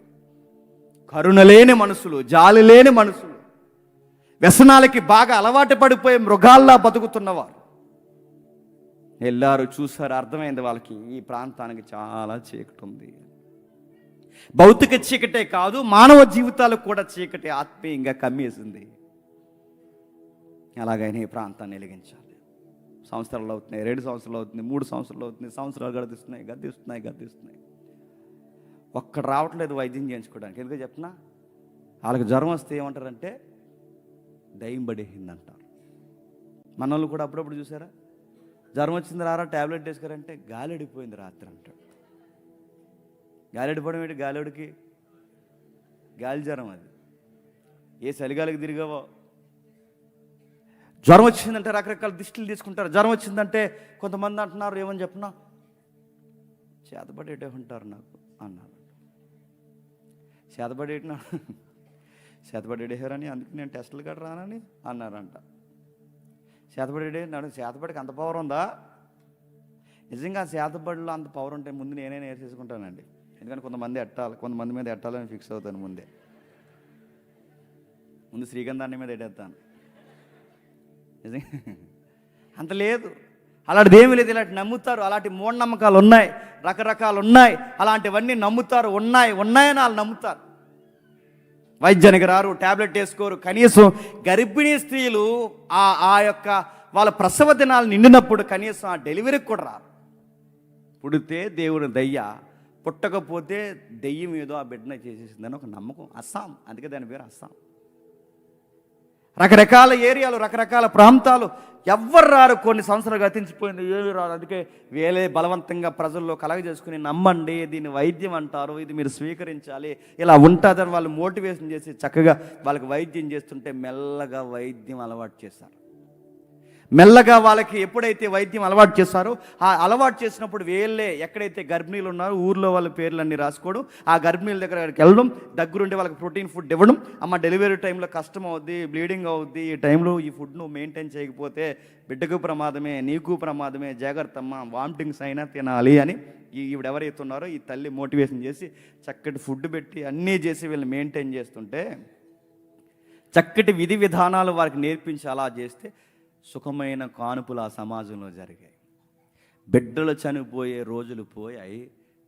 కరుణ లేని మనుషులు, జాలి లేని మనుషులు, వ్యసనాలకి బాగా అలవాటు పడిపోయి మృగాల్లా బతుకుతున్నవారు వెళ్ళారు. చూసారు, అర్థమైంది వాళ్ళకి, ఈ ప్రాంతానికి చాలా చీకటి ఉంది. భౌతిక చీకటే కాదు, మానవ జీవితాలకు కూడా చీకటి ఆత్మీయంగా కమ్మేసింది. ఎలాగైనా ఈ ప్రాంతాన్ని వెలిగించాలి. సంవత్సరాలు అవుతున్నాయి, 2 సంవత్సరాలు అవుతుంది, 3 సంవత్సరాలు అవుతుంది, సంవత్సరాలు గద్దిస్తున్నాయి. ఒక్కడు రావట్లేదు వైద్యం చేయించుకోవడానికి. ఎందుకో చెప్పినా, వాళ్ళకి జ్వరం వస్తే ఏమంటారంటే దయ్యం పడేసింది అంటారు. మన వాళ్ళు కూడా అప్పుడప్పుడు చూసారా, జ్వరం వచ్చింది రారా ట్యాబ్లెట్ వేసుకోరంటే గాలిడిపోయింది రాత్రి అంటాడు. గాలిడిపోవడం ఏంటి? గాలిడికి గాలి జ్వరం అది. ఏ చలిగాలికి తిరిగావో. జ్వరం వచ్చిందంటే రకరకాల దిష్టిలు తీసుకుంటారు. జ్వరం వచ్చిందంటే కొంతమంది అంటున్నారు, ఏమని చెప్పినా చేతబడేటే ఉంటారు నాకు అన్నారు. చేతబడేసారని అందుకే నేను టెస్టులు గట్రా రానని అన్నారంట. చేతబడికి అంత పవర్ ఉందా? నిజంగా చేతబడిలో అంత పవర్ ఉంటే ముందు నేనే నేర్చేసుకుంటానండి. ఎందుకంటే కొంతమంది మీద ఎట్టాలని ఫిక్స్ అవుతాను. ముందు శ్రీగంధాన్ని మీద ఎట్టేస్తాను. నిజంగా అంత లేదు, అలాంటిది ఏమీ లేదు. ఇలాంటి నమ్ముతారు, అలాంటి మూఢనమ్మకాలు ఉన్నాయి, రకరకాలు ఉన్నాయి. అలాంటివన్నీ నమ్ముతారు, ఉన్నాయని వాళ్ళు నమ్ముతారు. వైద్యానికి రారు, ట్యాబ్లెట్ వేసుకోరు. కనీసం గర్భిణీ స్త్రీలు ఆ యొక్క వాళ్ళ ప్రసవ దినాలు నిండినప్పుడు కనీసం ఆ డెలివరీకి కూడా రారు. పుడితే దేవుని దయ్య, పుట్టకపోతే దెయ్యం ఏదో ఆ బిడ్డనే చేసేసిందని ఒక నమ్మకం. అస్సాం, అందుకే దాని పేరు అస్సాం. రకరకాల ఏరియాలు, రకరకాల ప్రాంతాలు, ఎవ్వరు రారు. కొన్ని సంవత్సరాలు గతించిపోయింది, ఏమి రారు. అందుకే వేలే బలవంతంగా ప్రజల్లో కలగజేసుకుని నమ్మండి, దీన్ని వైద్యం అంటారు, ఇది మీరు స్వీకరించాలి, ఇలా ఉంటుందని వాళ్ళు మోటివేషన్ చేసి చక్కగా వాళ్ళకి వైద్యం చేస్తుంటే మెల్లగా వైద్యం అలవాటు చేశారు. మెల్లగా వాళ్ళకి ఎప్పుడైతే వైద్యం అలవాటు చేస్తారో, ఆ అలవాటు చేసినప్పుడు వీళ్ళే ఎక్కడైతే గర్భిణీలు ఉన్నారో ఊర్లో వాళ్ళ పేర్లన్నీ రాసుకోవడం, ఆ గర్భిణీల దగ్గరికి వెళ్ళడం, దగ్గరుండి వాళ్ళకి ప్రోటీన్ ఫుడ్ ఇవ్వడం. అమ్మ డెలివరీ టైంలో కష్టం అవుద్ది, బ్లీడింగ్ అవుద్ది, ఈ టైంలో ఈ ఫుడ్ నువ్వు మెయింటైన్ చేయకపోతే బిడ్డకు ప్రమాదమే, నీకు ప్రమాదమే, జాగ్రత్త అమ్మ, వామిటింగ్స్ అయినా తినాలి అని ఈవిడ ఎవరైతే ఉన్నారో ఈ తల్లి మోటివేషన్ చేసి చక్కటి ఫుడ్ పెట్టి అన్నీ చేసి వీళ్ళు మెయింటైన్ చేస్తుంటే, చక్కటి విధి విధానాలు వారికి నేర్పించి అలా చేస్తే సుఖమైన కానుపులు ఆ సమాజంలో జరిగాయి. బిడ్డలు చనిపోయే రోజులు పోయాయి,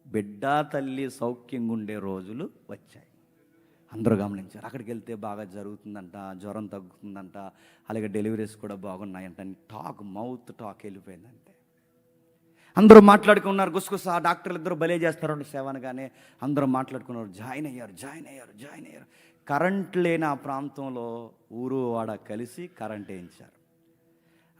బిడ్డ తల్లి సౌఖ్యంగా ఉండే రోజులు వచ్చాయి. అందరూ గమనించారు. అక్కడికి వెళ్తే బాగా జరుగుతుందంట, జ్వరం తగ్గుతుందంట, అలాగే డెలివరీస్ కూడా బాగున్నాయంట. మౌత్ టాక్ వెళ్ళిపోయిందంటే అందరూ మాట్లాడుకున్నారు. గుసగుస డాక్టర్లు ఇద్దరు బలే చేస్తారు సేవనగానే అందరూ మాట్లాడుకున్నారు. జాయిన్ అయ్యారు. కరెంట్ లేని ఆ ప్రాంతంలో ఊరు వాడ కలిసి కరెంట్ వేయించారు.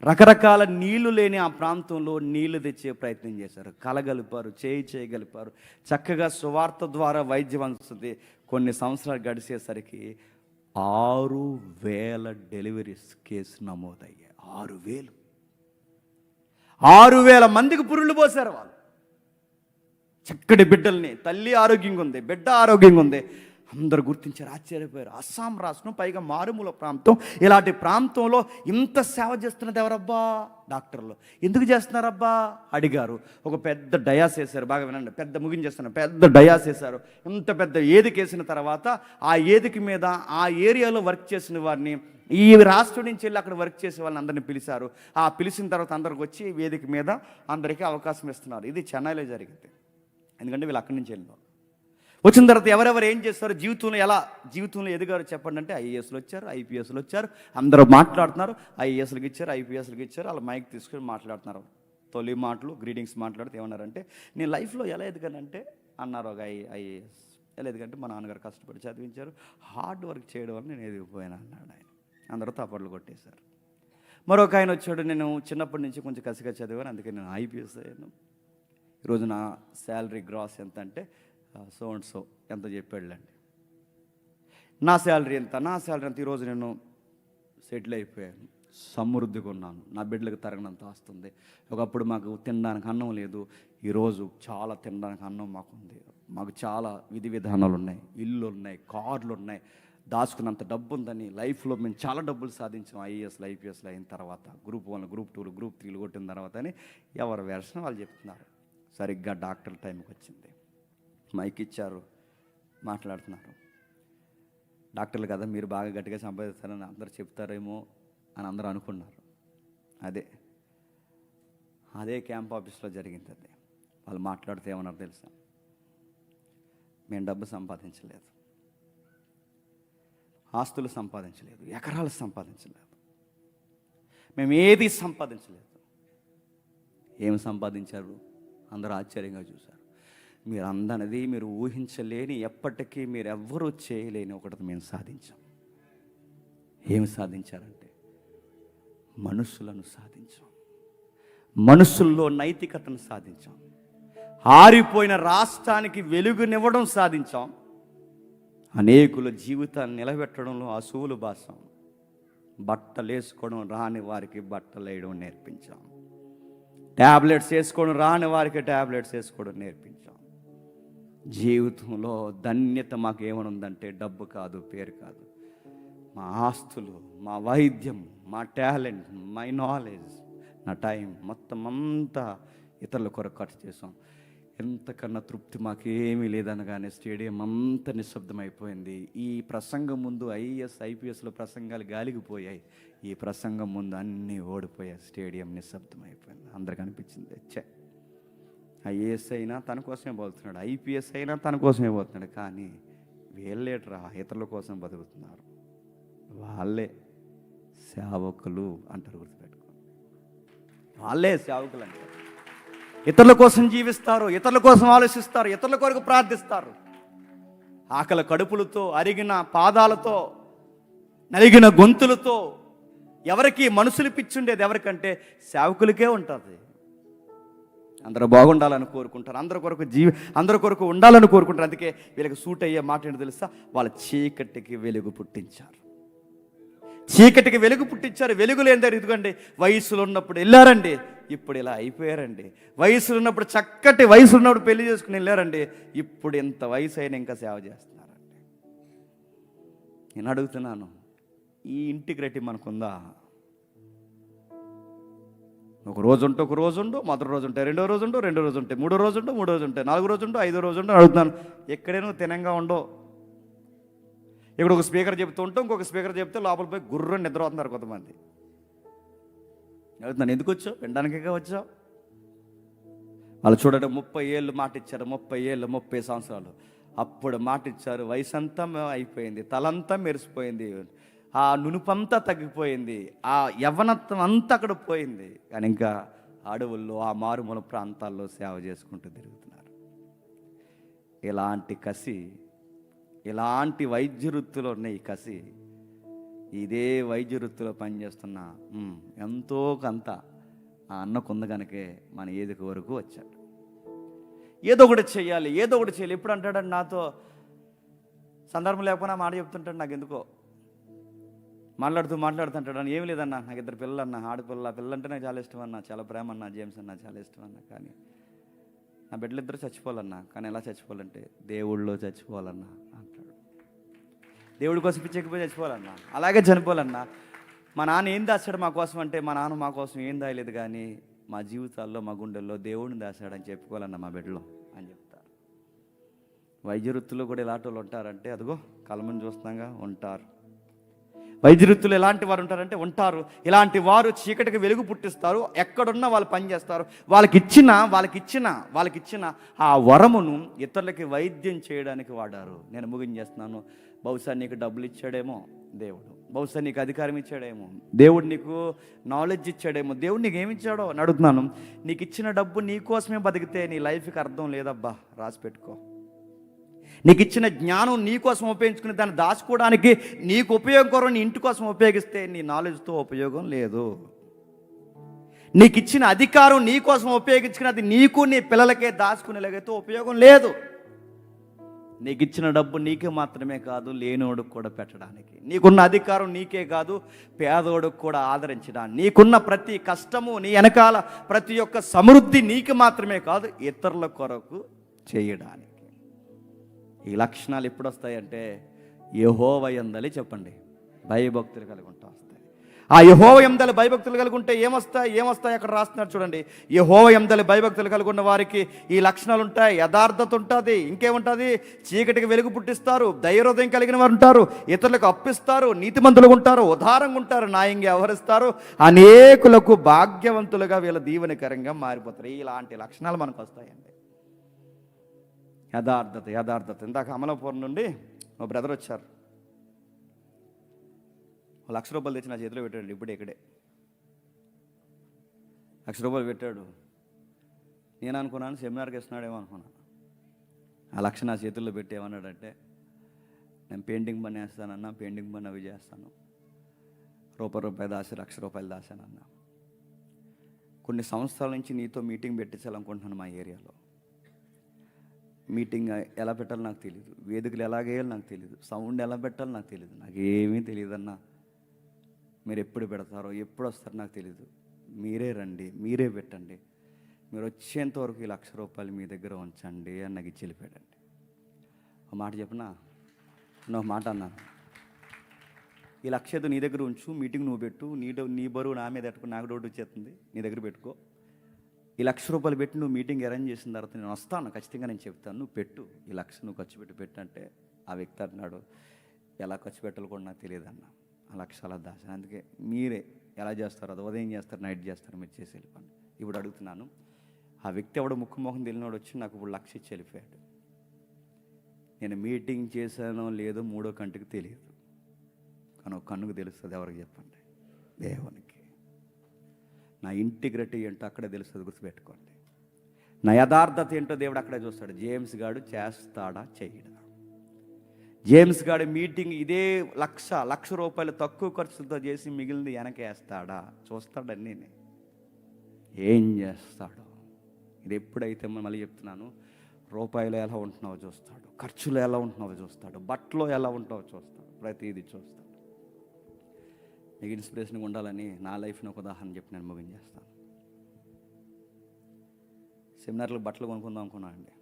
రకరకాల నీళ్లు లేని ఆ ప్రాంతంలో నీళ్లు తెచ్చే ప్రయత్నం చేశారు. కలగలిపారు, చేయగలిపారు. చక్కగా సువార్త ద్వారా వైద్యం అందుతుంది. కొన్ని సంవత్సరాలు గడిచేసరికి 6,000 డెలివరీస్ కేసు నమోదయ్యాయి. 6,000 6,000 మందికి పురుళ్ళు పోసారు వాళ్ళు. చక్కటి బిడ్డల్ని, తల్లి ఆరోగ్యంగా ఉంది, బిడ్డ ఆరోగ్యంగా ఉంది. అందరు గుర్తించారు, ఆశ్చర్యపోయారు. అస్సాం రాష్ట్రం, పైగా మారుమూల ప్రాంతం. ఇలాంటి ప్రాంతంలో ఇంత సేవ చేస్తున్నది ఎవరబ్బా? డాక్టర్లు. ఎందుకు చేస్తున్నారబ్బా అడిగారు. ఒక పెద్ద డయాస్ వేశారు. బాగా వినండి, పెద్ద ముగించేస్తున్నారు. పెద్ద డయాస్ వేశారు. ఇంత పెద్ద ఏదిక వేసిన తర్వాత ఆ ఏదిక మీద ఆ ఏరియాలో వర్క్ చేసిన వారిని, ఈ రాష్ట్రం నుంచి వెళ్ళి అక్కడ వర్క్ చేసే వాళ్ళని అందరినీ పిలిచారు. ఆ పిలిచిన తర్వాత అందరికి వచ్చి వేదిక మీద అందరికీ అవకాశం ఇస్తున్నారు. ఇది చెన్నైలో జరిగింది. ఎందుకంటే వీళ్ళు అక్కడి నుంచి వెళ్ళిన. వచ్చిన తర్వాత ఎవరెవరు ఏం చేస్తారు, జీవితంలో ఎదిగారు చెప్పండి అంటే, ఐఏఎస్లు వచ్చారు, ఐపీఎస్లు వచ్చారు. అందరూ మాట్లాడుతున్నారు. ఐఏఎస్లకు ఇచ్చారు, ఐపీఎస్లకు ఇచ్చారు. వాళ్ళ మైక్ తీసుకొని మాట్లాడుతున్నారు. తొలి మాటలు, గ్రీటింగ్స్ మాట్లాడితే ఏమన్నారంటే, నేను లైఫ్లో ఎలా ఎదిగానంటే అన్నారు ఒక ఐఏఎస్. ఎలా ఎదిగంటే, మా నాన్నగారు కష్టపడి చదివించారు, హార్డ్ వర్క్ చేయడం వల్ల నేను ఎదిగిపోయాను అన్నాడు ఆయన. అందరూ తప్పట్లు కొట్టేశారు. మరొక ఆయన వచ్చాడు, నేను చిన్నప్పటి నుంచి కొంచెం కసిగా చదివాను, అందుకే నేను ఐపీఎస్ అయ్యాను. ఈరోజు నా శాలరీ గ్రాస్ ఎంత అంటే సో అండ్ సో ఎంత చెప్పాడులేండి. నా శాలరీ ఎంత ఈరోజు నేను సెటిల్ అయిపోయాను, సమృద్ధిగా ఉన్నాను, నా బిడ్డలకు తరగనంత వస్తుంది. ఒకప్పుడు మాకు తినడానికి అన్నం లేదు, ఈరోజు చాలా తినడానికి అన్నం మాకుంది. మాకు చాలా విధి విధానాలు ఉన్నాయి, ఇల్లు ఉన్నాయి, కార్లు ఉన్నాయి, దాచుకున్నంత డబ్బు ఉందని. లైఫ్లో మేము చాలా డబ్బులు సాధించాం. ఐఏఎస్లు, ఐపీఎస్లు అయిన తర్వాత, గ్రూప్ 1, గ్రూప్ 2, గ్రూప్ 3 కొట్టిన తర్వాత అని ఎవరి వెర్షన్ వాళ్ళు చెప్తున్నారు. సరిగ్గా డాక్టర్ టైంకి వచ్చింది, మైక్ ఇచ్చారు, మాట్లాడుతున్నారు. డాక్టర్లు కదా, మీరు బాగా గట్టిగా సంపాదిస్తారని అందరు చెప్తారేమో అని అందరూ అనుకున్నారు. అదే క్యాంప్ ఆఫీస్లో జరిగింది. అది వాళ్ళు మాట్లాడితే ఏమన్నారు తెలుసా? మేము డబ్బు సంపాదించలేదు, ఆస్తులు సంపాదించలేదు, ఎకరాలు సంపాదించలేదు, మేము ఏది సంపాదించలేదు. ఏం సంపాదించారు? అందరూ ఆశ్చర్యంగా చూశారు. మీరు అందనది మీరు ఊహించలేని, ఎప్పటికీ మీరు ఎవ్వరూ చేయలేని ఒకటి మేము సాధించాం. ఏమి సాధించారంటే, మనుషులను సాధించాం, మనుషుల్లో నైతికతను సాధించాం, ఆరిపోయిన రాష్ట్రానికి వెలుగునివ్వడం సాధించాం, అనేకుల జీవితాన్ని నిలబెట్టడంలో అసూలు బాసాం, బట్టలు వేసుకోవడం రాని వారికి బట్టలు వేయడం నేర్పించాం, ట్యాబ్లెట్స్ వేసుకోవడం రాని వారికి ట్యాబ్లెట్స్ వేసుకోవడం నేర్పించాం. జీవితంలో ధన్యత మాకు ఏమనుందంటే, డబ్బు కాదు, పేరు కాదు, మా ఆస్తులు, మా వైద్యం, మా టాలెంట్, మై నాలెడ్జ్, నా టైం మొత్తం అంతా ఇతరుల కొరకు ఖర్చు చేసాం. ఎంతకన్నా తృప్తి మాకేమీ లేదనగానే స్టేడియం అంతా నిశ్శబ్దమైపోయింది. ఈ ప్రసంగం ముందు ఐఏఎస్, ఐపీఎస్లో ప్రసంగాలు గాలిగిపోయాయి. ఈ ప్రసంగం ముందు అన్నీ ఓడిపోయాయి. స్టేడియం నిశ్శబ్దమైపోయింది. అందరికి అనిపించింది, ఐఏఎస్ అయినా తన కోసమే బతుకుతున్నాడు, ఐపీఎస్ అయినా తన కోసమే బతుకుతున్నాడు, కానీ వీళ్ళేట్రా ఇతరుల కోసం బతుకుతున్నారు, వాళ్ళే సేవకులు అంటారు. గుర్తుపెట్టుకో, వాళ్ళే సేవకులు అంటారు. ఇతరుల కోసం జీవిస్తారు, ఇతరుల కోసం ఆలోచిస్తారు, ఇతరుల కొరకు ప్రార్థిస్తారు. ఆకలి కడుపులతో, అరిగిన పాదాలతో, నలిగిన గొంతులతో. ఎవరికి మనుషులు పిచ్చుండేది ఎవరికంటే సేవకులకే ఉంటుంది. అందరూ బాగుండాలని కోరుకుంటారు, అందరి కొరకు ఉండాలని కోరుకుంటారు. అందుకే వీళ్ళకి సూట్ అయ్యే మాట ఏంటో తెలుసా? వాళ్ళ చీకటికి వెలుగు పుట్టించారు. చీకటికి వెలుగు పుట్టించారు. వెలుగు లేని ఇదిగోండి, వయసులో ఉన్నప్పుడు వెళ్ళారండి, ఇప్పుడు ఇలా అయిపోయారండి. వయసులో ఉన్నప్పుడు, చక్కటి వయసులో ఉన్నప్పుడు పెళ్లి చేసుకుని వెళ్ళారండి, ఇప్పుడు ఇంత వయసు అయినా ఇంకా సేవ చేస్తున్నారండి. నేను అడుగుతున్నాను, ఈ ఇంటిగ్రిటీ మనకుందా? ఒక రోజు ఉంటే ఒక రోజు ఉండు, మొదటి రోజు ఉంటే రెండో రోజు ఉండు, రెండో రోజు ఉంటే మూడో రోజు ఉండు, మూడో రోజు ఉంటే నాలుగో రోజు ఉండు, ఐదో రోజు ఉండు. అడుగుతున్నాను, ఎక్కడే నువ్వు తినంగా ఉండవు. ఇక్కడ ఒక స్పీకర్ చెప్తూ ఉంటాం, ఇంకొక స్పీకర్ చెప్తే లోపల పోయి గుర్రని నిద్ర అవుతున్నారు కొంతమంది. అడుగుతున్నాను, ఎందుకు వచ్చావు? వినడానికే వచ్చావు. వాళ్ళు చూడండి, 30 ఏళ్ళు మాట ఇచ్చారు, 30 ఏళ్ళు, 30 సంవత్సరాలు అప్పుడు మాట ఇచ్చారు. వయసు అంతా అయిపోయింది, తలంతా మెరిసిపోయింది, ఆ నునుపంతా తగ్గిపోయింది, ఆ యవ్వనత్వం అంతా అక్కడ పోయింది. కానీ ఇంకా అడవుల్లో, ఆ మారుమూల ప్రాంతాల్లో సేవ చేసుకుంటూ తిరుగుతున్నారు. ఇలాంటి కసి, ఇలాంటి వైద్య వృత్తిలో ఉన్న ఈ కసి, ఇదే వైద్య వృత్తిలో పనిచేస్తున్న ఎంతో కొంత ఆ అన్నకుంది కనుకే మన ఏదిక వరకు వచ్చాడు. ఏదో ఒకటి చెయ్యాలి, ఏదో ఒకటి చేయాలి. ఎప్పుడు అంటాడండి నాతో, సందర్భం లేకపోయినా మాట చెప్తుంటాడు, నాకు ఎందుకో మాట్లాడుతుంటాడు. ఏం లేదన్నా, నాకు 2 పిల్లలు అన్న, ఆడపిల్ల అంటే నాకు చాలా ఇష్టం అన్న, చాలా ప్రేమ అన్న, జేమ్స్ అన్న చాలా ఇష్టం అన్న. కానీ నా బిడ్డలు 2 చచ్చిపోవాలన్నా. కానీ ఎలా చచ్చిపోవాలంటే దేవుళ్ళో చచ్చిపోవాలన్నా అంటాడు. దేవుడి కోసం పిచ్చెక్కిపోయి చచ్చిపోవాలన్నా, అలాగే చనిపోవాలన్నా. మా నాన్న ఏం దాచాడు మా కోసం అంటే, మా నాన్న మా కోసం ఏం దాయలేదు, కానీ మా జీవితాల్లో మా గుండెల్లో దేవుడిని దాచాడని చెప్పుకోవాలన్నా మా బిడ్డలో అని చెప్తారు. వైద్య వృత్తిలో కూడా ఇలాంటి వాళ్ళు ఉంటారంటే, అదిగో కలమని చూస్తున్నాగా ఉంటారు. వైద్య వృత్తులు ఎలాంటి వారు ఉంటారంటే ఉంటారు. ఇలాంటి వారు చీకటికి వెలుగు పుట్టిస్తారు. ఎక్కడున్నా వాళ్ళు పనిచేస్తారు. వాళ్ళకి ఇచ్చిన ఆ వరమును ఇతరులకి వైద్యం చేయడానికి వాడారు. నేను ముగించేస్తున్నాను. బహుశా నీకు డబ్బులు ఇచ్చాడేమో దేవుడు, బహుశా నీకు అధికారం ఇచ్చాడేమో దేవుడు, నీకు నాలెడ్జ్ ఇచ్చాడేమో దేవుడు. నీకు ఏమి ఇచ్చాడో అని అడుగుతున్నాను. నీకు ఇచ్చిన డబ్బు నీ కోసమే బతికితే నీ లైఫ్కి అర్థం లేదబ్బా, రాసి పెట్టుకో. నీకు ఇచ్చిన జ్ఞానం నీ కోసం ఉపయోగించుకుని దాన్ని దాచుకోవడానికి నీకు ఉపయోగకరం నీ ఇంటి కోసం ఉపయోగిస్తే నీ నాలెడ్జ్తో ఉపయోగం లేదు. నీకు ఇచ్చిన అధికారం నీ కోసం ఉపయోగించుకుని అది నీకు నీ పిల్లలకే దాచుకునేలాగైతే ఉపయోగం లేదు. నీకు ఇచ్చిన డబ్బు నీకే మాత్రమే కాదు, లేనోడికి కూడా పెట్టడానికి. నీకున్న అధికారం నీకే కాదు, పేదోడికి కూడా ఆదరించడానికి. నీకున్న ప్రతి కష్టము, నీ వెనకాల ప్రతి ఒక్క సమృద్ధి నీకు మాత్రమే కాదు, ఇతరుల కొరకు చేయడానికి. ఈ లక్షణాలు ఎప్పుడు వస్తాయంటే యెహోవా యందలి చెప్పండి భయభక్తులు కలిగి ఉంటా వస్తాయి. ఆ యెహోవా యందలి భయభక్తులు కలిగి ఉంటే ఏమొస్తాయి అక్కడ రాస్తున్నారు చూడండి. యెహోవా యందలి భయభక్తులు కలిగి ఉన్న వారికి ఈ లక్షణాలు ఉంటాయి. యథార్థత ఉంటుంది. ఇంకేముంటుంది? చీకటికి వెలుగు పుట్టిస్తారు. ధైర్యోదయం కలిగిన వారు ఉంటారు. ఇతరులకు అప్పిస్తారు. నీతిమంతులుగా ఉంటారు. ఉదారంగా ఉంటారు. న్యాయంగా వ్యవహరిస్తారు. అనేకులకు భాగ్యవంతులుగా వీళ్ళ దీవెనకరంగా మారిపోతారు. ఇలాంటి లక్షణాలు మనకు వస్తాయండి. యథార్థత. ఇందాక అమలాపురం నుండి మా బ్రదర్ వచ్చారు. ₹1,00,000 తెచ్చి నా చేతిలో పెట్టాడు. ఇప్పుడే ఇక్కడే ₹1,00,000 పెట్టాడు. నేను అనుకున్నాను సెమినార్కి ఇస్తున్నాడేమో అనుకున్నాను. ఆ లక్ష నా చేతుల్లో పెట్టి ఏమన్నాడంటే, నేను పెయింటింగ్ పని వేస్తానన్నా, పెయింటింగ్ పని అవి చేస్తాను, రూపాయి దాచి ₹1,00,000 దాచానన్నా. కొన్ని సంవత్సరాల నుంచి నీతో మీటింగ్ పెట్టించాలనుకుంటున్నాను. మా ఏరియాలో మీటింగ్ ఎలా పెట్టాలో నాకు తెలియదు, వేదికలు ఎలాగేయాలో నాకు తెలియదు, సౌండ్ ఎలా పెట్టాలో నాకు తెలియదు, నాకేమీ తెలియదన్నా. మీరు ఎప్పుడు పెడతారో ఎప్పుడు వస్తారో నాకు తెలియదు. మీరే రండి, మీరే పెట్టండి, మీరు వచ్చేంత వరకు ఈ ₹1,00,000 మీ దగ్గర ఉంచండి అని నాకు ఇచ్చి వెళ్ళిపోయాడండి. ఒక మాట చెప్పనా, నేను ఒక మాట అన్నాను, ఈ 1,00,000 నీ దగ్గర ఉంచు, మీటింగ్ నువ్వు పెట్టు, నీ బరువు నా మీద పెట్టుకుని నాకు డౌట్ వచ్చేస్తుంది, నీ దగ్గర పెట్టుకో. ఈ ₹1,00,000 పెట్టి నువ్వు మీటింగ్ అరేంజ్ చేసిన తర్వాత నేను వస్తాను, ఖచ్చితంగా నేను చెప్తాను, నువ్వు పెట్టు, ఈ 1,00,000 నువ్వు ఖర్చు పెట్టంటే ఆ వ్యక్తి అన్నాడు, ఎలా ఖర్చు పెట్టాలో కూడా నాకు తెలియదు అన్న. ఆ 1,00,000 అలా దాచాను. అందుకే మీరే ఎలా చేస్తారో, అది ఉదయం చేస్తారు, నైట్ చేస్తారు, మీరు చేసి వెళ్ళిపోండి. ఇప్పుడు అడుగుతున్నాను, ఆ వ్యక్తి ఎవడో ముఖం తెలియనోడు వచ్చి నాకు ఇప్పుడు 1,00,000 ఇచ్చి వెళ్ళిపోయాడు. నేను మీటింగ్ చేశానో లేదో మూడో కంటికి తెలియదు, కానీ ఒక కన్నుకు తెలుస్తుంది. ఎవరికి చెప్పండి? దేవునికి. నా ఇంటిగ్రిటీ ఏంటో అక్కడే తెలుస్తుంది, గుర్తుపెట్టుకోండి. నా యథార్థత ఏంటో దేవుడు అక్కడే చూస్తాడు. జేమ్స్ గాడు చేస్తాడా చేయడా? జేమ్స్ గాడి మీటింగ్ ఇదే ₹1,00,000 తక్కువ ఖర్చులతో చేసి మిగిలింది వెనకేస్తాడా? చూస్తాడన్నీ ఏం చేస్తాడు. ఇది ఎప్పుడైతే మళ్ళీ చెప్తున్నాను, రూపాయలు ఎలా ఉంటున్నావో చూస్తాడు, ఖర్చులు ఎలా ఉంటున్నావో చూస్తాడు, బట్టలో ఎలా ఉంటావో చూస్తాడు, ప్రతిదీ చూస్తాడు. మీకు ఇన్స్పిరేషన్గా ఉండాలని నా లైఫ్ని ఒక ఉదాహరణ చెప్పి నేను ముగించేస్తాను. సెమినార్లో బట్టలు కొనుక్కుందాం అనుకున్నాను అండి.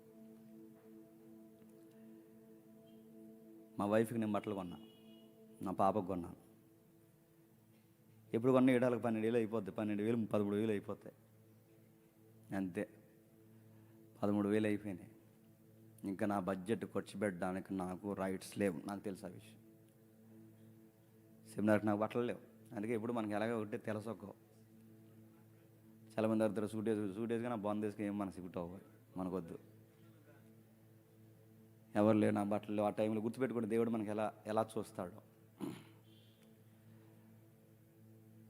మా వైఫ్కి నేను బట్టలు కొన్నాను, నా పాపకు కొన్నాను. ఎప్పుడు కొన్న 12,000 అయిపోద్ది, 12,000 13,000 అయిపోతాయి అంతే. 13,000 అయిపోయినాయి. ఇంకా నా బడ్జెట్ ఖర్చు పెట్టడానికి నాకు రైట్స్ లేవు, నాకు తెలుసు ఆ విషయం. సెమినార్కి నాకు బట్టలు లేవు. అందుకే ఇప్పుడు మనకి ఎలాగో ఒకటి తెలుసొక్కో. చాలామంది అడుగుతారు, సూటేజ్గా నా బాగుంది తీసుకుని ఏం మన సిగ్గుట్ అవ్వాలి, మనకొద్దు. ఎవరు లేరు, నా బట్టలు లేవు. ఆ టైంలో గుర్తుపెట్టుకుంటే దేవుడు మనకి ఎలా చూస్తాడో.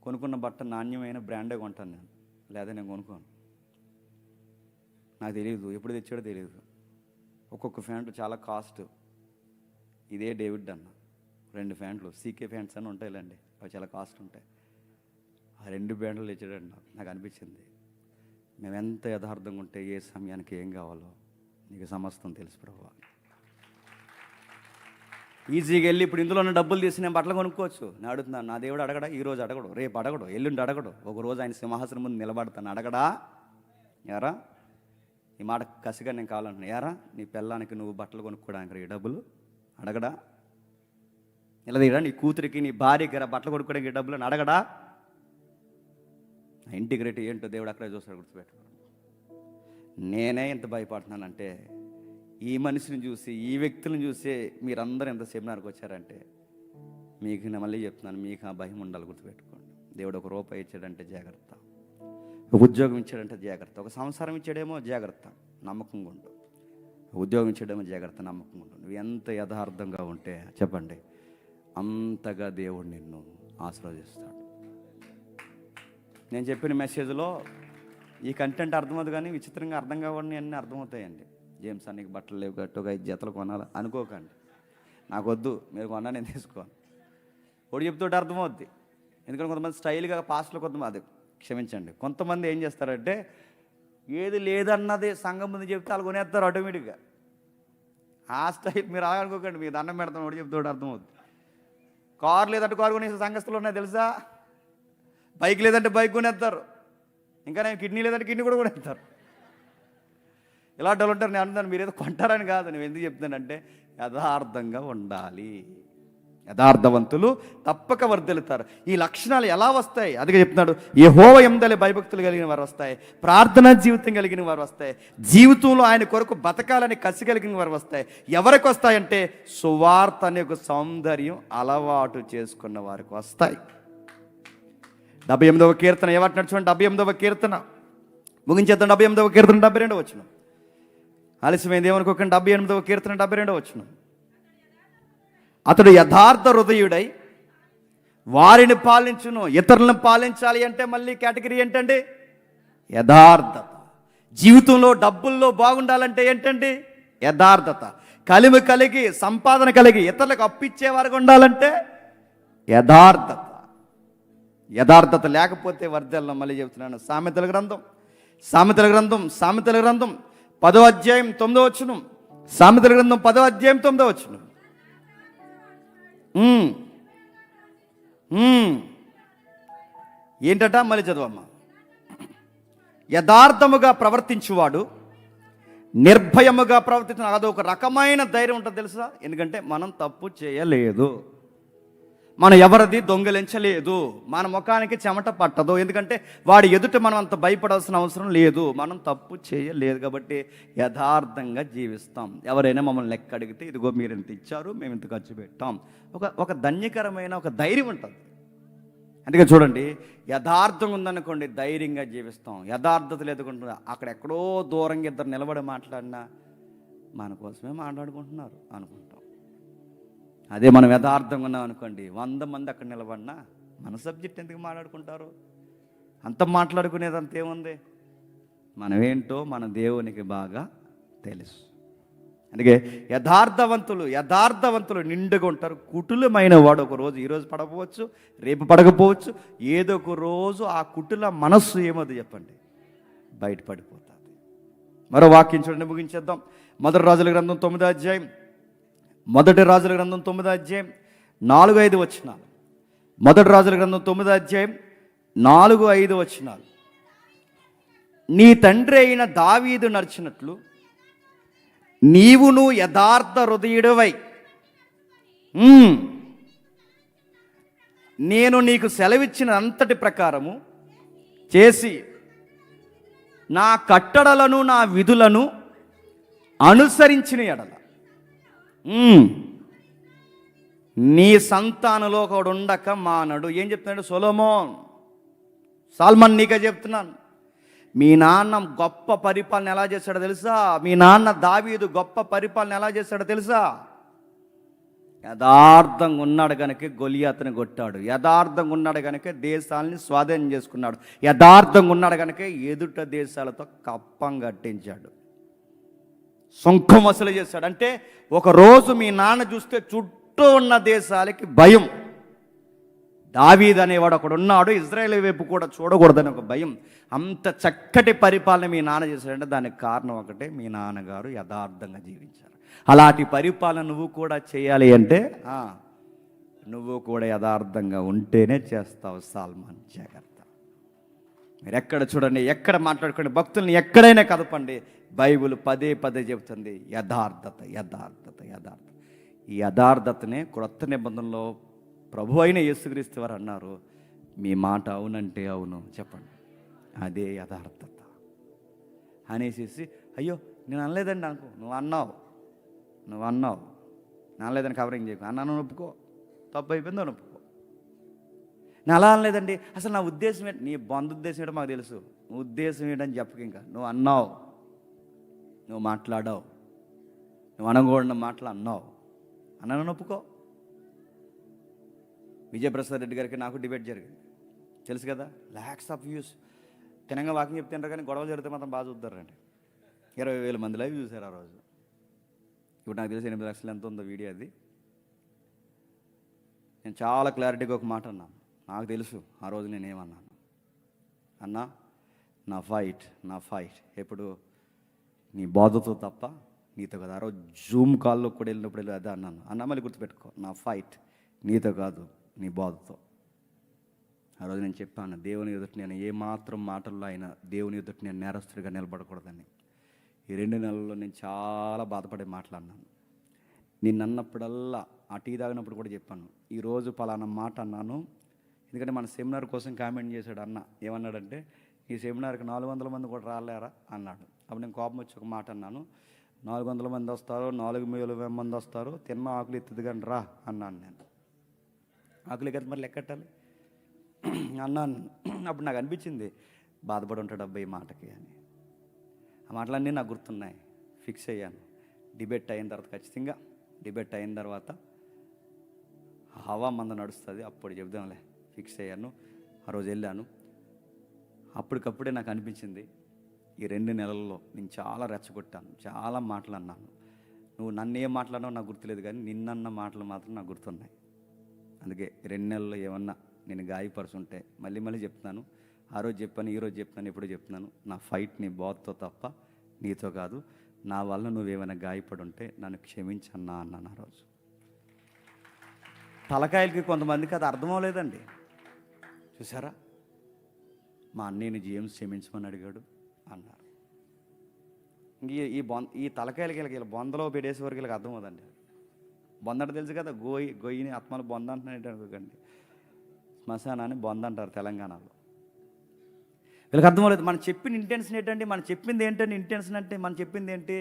కొనుక్కున్న బట్ట నాణ్యమైన బ్రాండే కొంటాను నేను, లేదా నేను కొనుక్కోను. నాకు తెలియదు, ఎప్పుడు తెచ్చాడో తెలియదు. ఒక్కొక్క ప్యాంటు చాలా కాస్ట్. ఇదే డేవిడ్ అన్న 2 ప్యాంట్లు సీకే ప్యాంట్స్ అని ఉంటాయిలేండి, అవి చాలా కాస్ట్ ఉంటాయి. ఆ 2 ప్యాంట్లు తెచ్చాడండి. నాకు అనిపించింది, మేము ఎంత యథార్థంగా ఉంటే ఏ సమయానికి ఏం కావాలో నీకు సమస్తం తెలుసు ప్రభువా. ఈజీగా వెళ్ళి ఇప్పుడు ఇందులో ఉన్న డబ్బులు తీసి నేను బట్టలు కొనుక్కోవచ్చు. నేను అడుగుతున్నాను, నా దేవుడు అడగడా? ఈరోజు అడగడు, రేపు అడగడు, ఎల్లుండి అడగడు. ఒక రోజు ఆయన సింహాసనం ముందు నిలబడతాను, అడగడా? యారా, ఈ మాట కసిగా నేను కావాలంటున్నా. యారా, నీ పిల్లానికి నువ్వు బట్టలు కొనుక్కోవడానికి ఈ డబ్బులు అడగడా? ఇలా నీ కూతురికి నీ భార్యకి బట్టలు కొనుక్కోవడానికి ఈ డబ్బులు అడగడా? ఇంటిగ్రిటీ ఏంటో దేవుడు అక్కడే చూస్తాడు, గుర్తుపెట్టుకో. నేనే ఎంత భయపడుతున్నానంటే ఈ మనిషిని చూసి, ఈ వ్యక్తులను చూసి మీరందరూ ఎంత సెమినార్కి వచ్చారంటే, మీకు నేను మళ్ళీ చెప్తున్నాను, మీకు ఆ భయం ఉండాలి, గుర్తుపెట్టుకోండి. దేవుడు ఒక రూపాయి ఇచ్చాడంటే జాగ్రత్త, ఒక ఉద్యోగం ఇచ్చాడంటే జాగ్రత్త, ఒక సంసారం ఇచ్చాడేమో జాగ్రత్త, నమ్మకంగా ఉండు. ఉద్యోగం ఇచ్చాడేమో జాగ్రత్త, నమ్మకంగా ఉండు. నువ్వు ఎంత యథార్థంగా ఉంటే చెప్పండి, అంతగా దేవుడు నిన్ను ఆశీర్వదిస్తాడు. నేను చెప్పిన మెసేజ్లో ఈ కంటెంట్ అర్థమవుతుంది, కానీ విచిత్రంగా అర్థం కావని అన్నీ అర్థమవుతాయండి. జేమ్స్ అన్నకి బట్టలు లేవు, గట్టుగా 5 జతలు కొనాలి అనుకోకండి. నాకు వద్దు, మీరు కొన్నా నేను తీసుకోను. ఒకటి చెప్తుంటే అర్థమవుద్ది. ఎందుకంటే కొంతమంది స్టైల్గా పాస్ట్లో కొంతమంది, అది క్షమించండి, కొంతమంది ఏం చేస్తారంటే ఏది లేదన్నది సంఘం ముందు చెప్తే వాళ్ళు కొనేస్తారు ఆటోమేటిక్గా. ఆ స్టైల్ మీరు అలా అనుకోకండి, మీరు దండం పెడతాం, ఒకటి చెప్తుంటే అర్థమవుద్ది. కారు లేదంటే కారు కొనేసే సంఘస్థులు ఉన్నాయి తెలుసా? బైక్ లేదంటే బైక్ కొనేస్తారు. ఇంకా నేను కిడ్నీ లేదంటే కిడ్నీ కూడా కొనేస్తారు. ఇలాంటి వాళ్ళు ఉంటారు. నేను అంటున్నాను, మీరు ఏదో కొంటారని కాదు. నేను ఎందుకు చెప్తానంటే యథార్థంగా ఉండాలి. యథార్థవంతులు తప్పక వర్ధిల్లుతారు. ఈ లక్షణాలు ఎలా వస్తాయి? అదిగా చెప్తున్నాడు, యెహోవా యందలి భయభక్తులు కలిగిన వారు వస్తాయి, ప్రార్థనా జీవితం కలిగిన వారు వస్తాయి, జీవితంలో ఆయన కొరకు బతకాలని కసి కలిగిన వారు వస్తాయి. ఎవరికి వస్తాయంటే సువార్త అనే ఒక సౌందర్యం అలవాటు చేసుకున్న వారికి వస్తాయి. 78వ కీర్తన ఏమంటున్నాడు చూడండి. 78వ కీర్తన ముగించేద్దాం. 78వ కీర్తన 72వ వచనం. ఆలస్యమైంది ఏమనుకోకండి. 78వ కీర్తన 72వ వచనం. అతడు యథార్థ హృదయుడై వారిని పాలించును. ఇతరులను పాలించాలి అంటే మళ్ళీ కేటగిరీ ఏంటండి? యథార్థత. జీవితంలో డబ్బుల్లో బాగుండాలంటే ఏంటండి? యథార్థత. కలిమి కలిగి, సంపాదన కలిగి ఇతరులకు అప్పిచ్చేవారుగా ఉండాలంటే యథార్థత. యథార్థత లేకపోతే వర్ధెల్లం. మళ్ళీ చెప్తున్నాను, సామెతల గ్రంథం 10వ అధ్యాయం 9వ వచనం. సామెతల గ్రంథం 10వ అధ్యాయం 9వ వచనం. ఏంటట? మళ్ళీ చదవమ్మా. యథార్థముగా ప్రవర్తించువాడు నిర్భయముగా ప్రవర్తించిన, అదొక రకమైన ధైర్యం ఉంటుంది తెలుసా? ఎందుకంటే మనం తప్పు చేయలేదు, మనం ఎవరిది దొంగలించలేదు, మన ముఖానికి చెమట పట్టదు. ఎందుకంటే వాడి ఎదుట మనం అంత భయపడాల్సిన అవసరం లేదు, మనం తప్పు చేయలేదు. కాబట్టి యథార్థంగా జీవిస్తాం. ఎవరైనా మమ్మల్ని లెక్క అడిగితే ఇదిగో మీరు ఇంత ఇచ్చారు, మేము ఇంత ఖర్చు పెట్టాం, ఒక ధన్యకరమైన ఒక ధైర్యం ఉంటుంది. అందుకే చూడండి, యథార్థం ఉందనుకోండి ధైర్యంగా జీవిస్తాం. యథార్థత లేదుకుంటున్నా అక్కడ ఎక్కడో దూరంగా ఇద్దరు నిలబడి మాట్లాడినా మన కోసమే మాట్లాడుకుంటున్నారు అనుకుంటాం. అదే మనం యథార్థంగా ఉన్నాం అనుకోండి, 100 మంది అక్కడ నిలబడినా మన సబ్జెక్ట్ ఎందుకు మాట్లాడుకుంటారు? అంత మాట్లాడుకునేది అంతేముంది? మనమేంటో మన దేవునికి బాగా తెలుసు. అందుకే యథార్థవంతులు నిండుగా ఉంటారు. కుటులమైన వాడు ఒక రోజు, ఈరోజు పడకపోవచ్చు, రేపు పడకపోవచ్చు, ఏదో ఒక రోజు ఆ కుటుల మనస్సు ఏమది చెప్పండి బయటపడిపోతుంది. మరో వాక్యం చూడండి, ముగించేద్దాం. మొదటి రాజుల గ్రంథం 9వ అధ్యాయం 4-5 వచనాలు. మొదటి రాజుల గ్రంథం 9వ అధ్యాయం 4-5 వచనాలు. నీ తండ్రి అయిన దావీదు నడిచినట్లు నీవును యథార్థ హృదయుడవై నేను నీకు సెలవిచ్చిన అంతటి ప్రకారము చేసి నా కట్టడలను నా విధులను అనుసరించిన ఎడల నీ సంతానంలో ఒకడు ఉండక మానడు. ఏం చెప్తున్నాడు సాల్మన్ నీకే చెప్తున్నాను. మీ నాన్న గొప్ప పరిపాలన ఎలా చేశాడో తెలుసా? మీ నాన్న దావీదు గొప్ప పరిపాలన ఎలా చేశాడో తెలుసా? యథార్థంగా ఉన్నాడు కనుక గొలియాతుని కొట్టాడు. యథార్థంగా ఉన్నాడు కనుక దేశాలని స్వాధీనం చేసుకున్నాడు. యథార్థంగా ఉన్నాడు కనుక ఎదుట దేశాలతో కప్పం కట్టించాడు, సొంకం వసూలు చేశాడు. అంటే ఒకరోజు మీ నాన్న చూస్తే చుట్టూ ఉన్న దేశాలకి భయం, దావీదు అనేవాడు ఒకడు ఉన్నాడు, ఇజ్రాయేల్ వైపు కూడా చూడకూడదని ఒక భయం. అంత చక్కటి పరిపాలన మీ నాన్న చేశాడంటే దానికి కారణం ఒకటే, మీ నాన్నగారు యథార్థంగా జీవించారు. అలాంటి పరిపాలన నువ్వు కూడా చేయాలి అంటే నువ్వు కూడా యథార్థంగా ఉంటేనే చేస్తావు. సాల్మాన్, జాగ్రత్త. మీరు ఎక్కడ చూడండి, ఎక్కడ మాట్లాడుకోండి, భక్తుల్ని ఎక్కడైనా కదపండి, బైబిల్ పదే పదే చెబుతుంది యథార్థత, యథార్థత, యథార్థత. ఈ యథార్థతనే క్రొత్త నిబంధనలో ప్రభు అయిన యేసుక్రీస్తు వారు అన్నారు, మీ మాట అవునంటే అవును చెప్పండి, అదే యథార్థత అనేసి. అయ్యో నేను అనలేదండి అనుకో, నువ్వు అన్నావు నేను అనలేదని కవరింగ్ చేయకు, అన్నాను ఒప్పుకో, తప్పు అయిపోయిందో ఒప్పుకో. నేను అలా అనలేదండి, అసలు నా ఉద్దేశం ఏంటి, నీ ఉద్దేశం ఏంటో మాకు తెలుసు, నువ్వు ఉద్దేశం ఏంటని చెప్పక, ఇంకా నువ్వు అన్నావు, నువ్వు మాట్లాడావు, నువ్వు అనకూడని మాటలు అన్నావు, అన్నాను ఒప్పుకో. విజయప్రసాద్ రెడ్డి గారికి నాకు డిబేట్ జరిగింది, తెలుసు కదా, ల్యాక్స్ ఆఫ్ వ్యూస్. తినంగా వాకింగ్ చెప్తుంటారు కానీ గొడవలు జరిగితే మాత్రం బాగా చూద్దారండి. 20,000 మంది లైవ్ చూశారు ఆ రోజు. ఇప్పుడు నాకు తెలిసి 8 లక్షలు ఎంత ఉందో వీడియో అది. నేను చాలా క్లారిటీగా ఒక మాట అన్నాను. నాకు తెలుసు ఆ రోజు నేను ఏమన్నాను. అన్నా, నా ఫైట్ ఎప్పుడు నీ బోధతో తప్ప నీతో కాదు. ఆ రోజు జూమ్ కాల్లో కూడా వెళ్ళినప్పుడు అదే అన్నాను. అన్నా మళ్ళీ గుర్తుపెట్టుకో, నా ఫైట్ నీతో కాదు, నీ బోధతో. ఆ రోజు నేను చెప్పాను, దేవుని ఎదుట నేను ఏమాత్రం మాటల్లో అయినా దేవుని ఎదుట నేను నేరస్తుడిగా నిలబడకూడదని. ఈ 2 నెలల్లో నేను చాలా బాధపడే మాట్లాడినాను. నిన్ను అన్నప్పుడల్లా ఆ టీ తాగినప్పుడు కూడా చెప్పాను, ఈరోజు పలానా మాట అన్నాను. ఎందుకంటే మన సెమినార్ కోసం కామెంట్ చేశాడు అన్న. ఏమన్నాడంటే, ఈ సెమినార్కి 400 మంది కూడా రాలేరా అన్నాడు. అప్పుడు నేను కోపం వచ్చి ఒక మాట అన్నాను, 400 మంది వస్తారు, 4,000 మంది వస్తారు, తిన్న ఆకులు ఎత్తుది కానీ రా అన్నాను. నేను ఆకులు కదా మరి లెక్కట్టాలి అన్నాను. అప్పుడు నాకు అనిపించింది, బాధపడి ఉంటాడు అబ్బాయి మాటకి అని. ఆ మాటలన్నీ నాకు గుర్తున్నాయి. ఫిక్స్ అయ్యాను. డిబేట్ అయిన తర్వాత ఖచ్చితంగా డిబేట్ అయిన తర్వాత హవా మంద నడుస్తుంది, అప్పుడు చెబుదాంలే. ఫిక్స్ అయ్యాను. ఆ రోజు వెళ్ళాను. అప్పటికప్పుడే నాకు అనిపించింది, ఈ 2 నెలల్లో నేను చాలా రెచ్చగొట్టాను, చాలా మాటలు అన్నాను. నువ్వు నన్ను ఏం మాట్లాడినావు నాకు గుర్తులేదు, కానీ నిన్నన్న మాటలు మాత్రం నాకు గుర్తున్నాయి. అందుకే 2 నెలల్లో ఏమన్నా నేను గాయపరుచుంటే మళ్ళీ చెప్తున్నాను. ఆ రోజు చెప్పాను, ఈరోజు చెప్తున్నాను, ఎప్పుడు చెప్తున్నాను, నా ఫైట్ నీ బాధతో తప్ప నీతో కాదు. నా వల్ల నువ్వేమైనా గాయపడి ఉంటే నన్ను క్షమించన్నా అన్నాను ఆ రోజు. తలకాయలకి కొంతమందికి అది అర్థమవలేదండి. చూసారా, మా అన్నయ్యని జేమ్స్ క్షమించమని అడిగాడు అన్నారు. ఈ తలకాయలకి వీళ్ళకి బొందలో పెట్టేసే వరకు వీళ్ళకి అర్థమవుదండి. బొంద అంటే తెలుసు కదా, గొయ్యిని ఆత్మలు బొంద అంటున్నాడు అనుకోకండి. శ్మశానాన్ని బొంద అంటారు తెలంగాణలో. వీళ్ళకి అర్థమవులేదు. మనం చెప్పిన ఇంటెన్షన్ ఏంటంటే, మనం చెప్పింది ఏంటంటే, ఇంటెన్షన్ అంటే మనం చెప్పింది ఏంటి,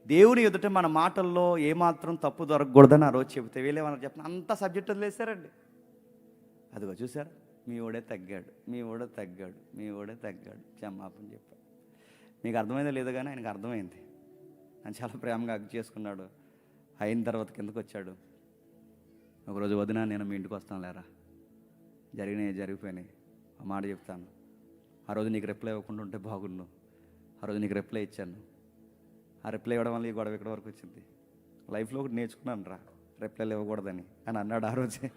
దేవుని ఎదుట మన మాటల్లో ఏమాత్రం తప్పు దొరకకూడదని ఆ రోజు చెబితే వీళ్ళేమన్నా చెప్పిన అంత సబ్జెక్ట్ వదిలేశారండి. అదిగో చూసారా, మీ ఓడే తగ్గాడు క్షమాపణ చెప్పాడు. మీకు అర్థమైందో లేదో కానీ ఆయనకు అర్థమైంది. ఆయన చాలా ప్రేమగా అగ్గు చేసుకున్నాడు. అయిన తర్వాత కిందకు వచ్చాడు. ఒకరోజు వదినా, నేను మీ ఇంటికి వస్తాను లేరా, జరిగిపోయినాయి, ఆ మాట చెప్తాను. ఆ రోజు నీకు రిప్లై ఇవ్వకుండా ఉంటే బాగుండు. ఆ రోజు నీకు రిప్లై ఇచ్చాను. ఆ రిప్లై ఇవ్వడం వల్ల ఈ గొడవ ఇక్కడ వరకు వచ్చింది. లైఫ్లో ఒకటి నేర్చుకున్నాను రా, రిప్లైలు ఇవ్వకూడదని అని అన్నాడు ఆ రోజే.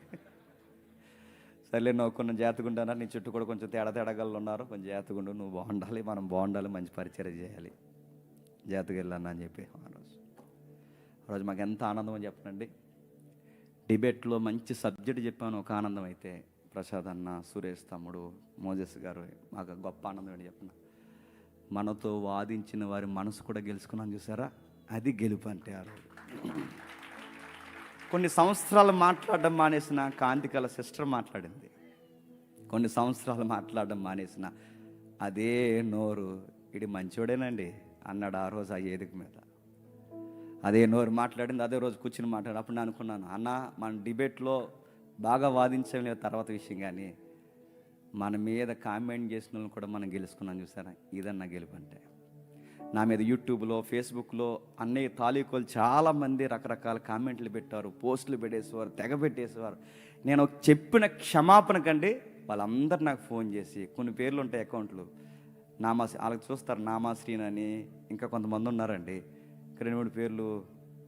సర్లే, నువ్వు కొంచెం జాగ్రత్తగా నీ చుట్టూ కూడా కొంచెం తేడాగాళ్ళు ఉన్నారు, కొంచెం జాగ్రత్తగా నువ్వు బాగుండాలి, మనం బాగుండాలి, మంచి పరిచయం చేయాలి, జాగ్రత్తగా వెళ్ళాను అని చెప్పి ఆ రోజు మాకు ఎంత ఆనందం అని చెప్పనండి. డిబేట్లో మంచి సబ్జెక్ట్ చెప్పాను, ఒక ఆనందం అయితే ప్రసాద్ అన్న, సురేష్ తమ్ముడు, మోజెస్ గారు, మాకు గొప్ప ఆనందం అని చెప్పిన. మనతో వాదించిన వారి మనసు కూడా గెలుచుకున్నాం. చూసారా, అది గెలుపు అంటే. ఆ రోజు కొన్ని సంవత్సరాలు మాట్లాడడం మానేసిన కాంతికల సిస్టర్ మాట్లాడింది. కొన్ని సంవత్సరాలు మాట్లాడడం మానేసిన అదే నోరు, ఇది మంచోడేనండి అన్నాడు ఆ రోజు ఆ వేదిక మీద. అదే నోరు మాట్లాడింది, అదే రోజు కూర్చుని మాట్లాడు. అప్పుడు నేను అనుకున్నాను, అన్న మన డిబేట్లో బాగా వాదించడం లేదు తర్వాత విషయం, కానీ మన మీద కామెంట్ చేసిన వాళ్ళని కూడా మనం గెలుచుకున్నాం. చూసారా, ఇదన్నా గెలుపు అంటే. నా మీద యూట్యూబ్లో, ఫేస్బుక్లో అన్నయ్య తాలూకులు చాలామంది రకరకాల కామెంట్లు పెట్టారు, పోస్టులు పెట్టేసేవారు, తెగ పెట్టేసేవారు. నేను చెప్పిన క్షమాపణ కండి వాళ్ళందరూ నాకు ఫోన్ చేసి, కొన్ని పేర్లు ఉంటాయి అకౌంట్లు, వాళ్ళకి చూస్తారు, నామాశ్రీన్ అని, ఇంకా కొంతమంది ఉన్నారండి, 2-3 పేర్లు,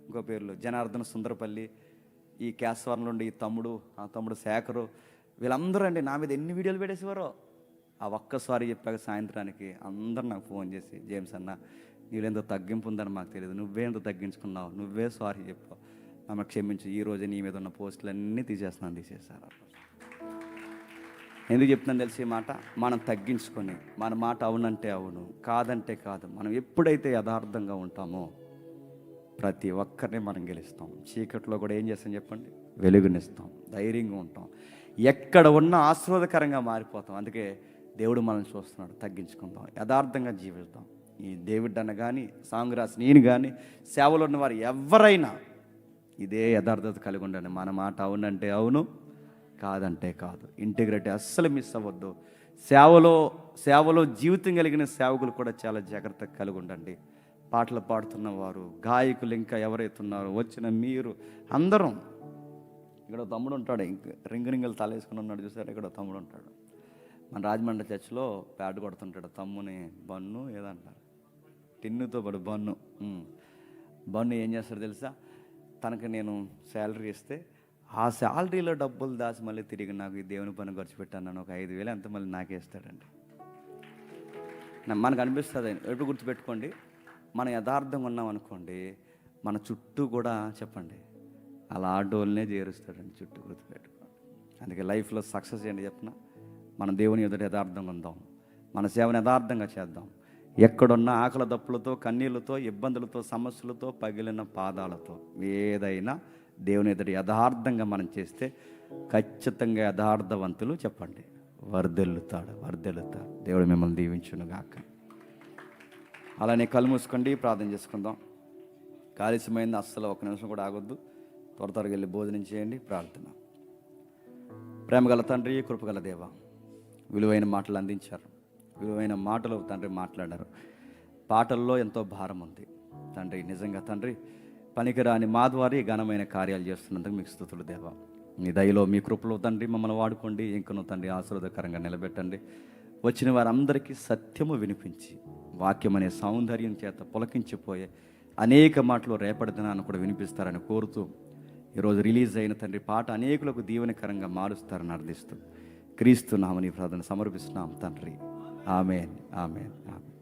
ఇంకో పేర్లు జనార్దన సుందరపల్లి, ఈ కేశవరం నుండి ఈ తమ్ముడు, ఆ తమ్ముడు శేఖరు, వీళ్ళందరూ అండి నా మీద ఎన్ని వీడియోలు పెట్టేసేవారో. ఆ ఒక్కసారి చెప్పాక సాయంత్రానికి అందరు నాకు ఫోన్ చేసి, జేమ్స్ అన్న నీళ్ళెంతో తగ్గింపు ఉందని మాకు తెలియదు, నువ్వే ఎంత తగ్గించుకున్నావు, నువ్వే సారీ చెప్పావు, మమ్మల్ని క్షమించు, ఈ రోజే నీ మీద ఉన్న పోస్టులన్నీ తీసేశారు. ఎందుకు చెప్తున్నాను తెలిసి ఈ మాట? మనం తగ్గించుకొని మన మాట అవునంటే అవును, కాదంటే కాదు, మనం ఎప్పుడైతే యథార్థంగా ఉంటామో ప్రతి ఒక్కరిని మనం గెలుస్తాం. చీకట్లో కూడా ఏం చేస్తాం చెప్పండి? వెలుగునిస్తాం, ధైర్యంగా ఉంటాం, ఎక్కడ ఉన్నా ఆశీర్వాదకరంగా మారిపోతాం. అందుకే దేవుడు మనల్ని చూస్తున్నాడు. తగ్గించుకుందాం, యథార్థంగా జీవిస్తాం. ఈ డేవిడ్ అన్న కానీ, సాంగ్రాస్ నేను కానీ, సేవలో ఉన్న వారు ఎవరైనా ఇదే యథార్థత కలిగి ఉండండి. మన మాట అవునంటే అవును, కాదంటే కాదు. ఇంటిగ్రిటీ అస్సలు మిస్ అవ్వద్దు. సేవలో జీవితం కలిగిన సేవకులు కూడా చాలా జాగ్రత్తగా కలిగి ఉండండి. పాటలు పాడుతున్న వారు, గాయకులు, ఇంకా ఎవరైతే ఉన్నారో వచ్చిన మీరు అందరం. ఇక్కడ తమ్ముడు ఉంటాడు, ఇంక రింగులు తలేసుకుని ఉన్నాడు చూసారు, ఇక్కడ తమ్ముడు ఉంటాడు. మన రాజమండ్రి చర్చిలో ప్యాడ్ కొడుతుంటాడు. తమ్ముని బన్ను ఏదంటారు, టిన్నుతో పాటు బన్ను ఏం చేస్తాడు తెలుసా? తనకు నేను శాలరీ ఇస్తే ఆ శాలరీలో డబ్బులు దాచి మళ్ళీ తిరిగి నాకు ఈ దేవుని పని ఖర్చు పెట్టాను, నన్ను ఒక 5,000 అంత మళ్ళీ నాకే ఇస్తాడండి. మనకు అనిపిస్తుంది. ఎప్పుడు గుర్తుపెట్టుకోండి, మనం యథార్థంగా ఉన్నాం అనుకోండి, మన చుట్టూ కూడా చెప్పండి అలా ఆటోల్నే చేరుస్తాడండి చుట్టూ. గుర్తుపెట్టుకోండి. అందుకే లైఫ్లో సక్సెస్ ఏంటి చెప్పిన? మన దేవుని ఎదుట యథార్థంగా ఉందాం, మన సేవను యథార్థంగా చేద్దాం. ఎక్కడున్న ఆకలి దప్పులతో, కన్నీళ్ళతో, ఇబ్బందులతో, సమస్యలతో, పగిలిన పాదాలతో ఏదైనా దేవుని ఎదుట యథార్థంగా మనం చేస్తే ఖచ్చితంగా యథార్థవంతులు చెప్పండి వర్ధిల్లుతాడు. దేవుడు మిమ్మల్ని దీవించునుగాక. అలానే కళ్ళు మూసుకోండి, ప్రార్థన చేసుకుందాం. కాలుష్యమైంది, అస్సలు ఒక నిమిషం కూడా ఆగొద్దు. త్వరగా వెళ్ళి భోజనం చేయండి. ప్రార్థన. ప్రేమగల తండ్రి, కృపగల దేవ, విలువైన మాటలు అందించారు, విలువైన మాటలు తండ్రి మాట్లాడారు. పాటల్లో ఎంతో భారం ఉంది తండ్రి. నిజంగా తండ్రి, పనికిరాని మా ద్వారా ఘనమైన కార్యాలు చేస్తున్నందుకు మీకు స్తుతులు దేవా. మీ దయలో, మీ కృపలో తండ్రి మమ్మల్ని వాడుకోండి. ఇంకనూ తండ్రి ఆశీర్వాదకరంగా నిలబెట్టండి. వచ్చిన వారందరికీ సత్యము వినిపించి, వాక్యం అనే సౌందర్యం చేత పులకించిపోయే అనేక మాటలు రేపటి దినాన్ని కూడా వినిపిస్తారని కోరుతూ, ఈరోజు రిలీజ్ అయిన తండ్రి పాట అనేకులకు దీవెనకరంగా మారుస్తారని అర్థిస్తూ క్రీస్తు నామని ప్రార్థన సమర్పిస్తున్నాం తండ్రి. ఆమేన్, ఆమేన్, ఆమేన్.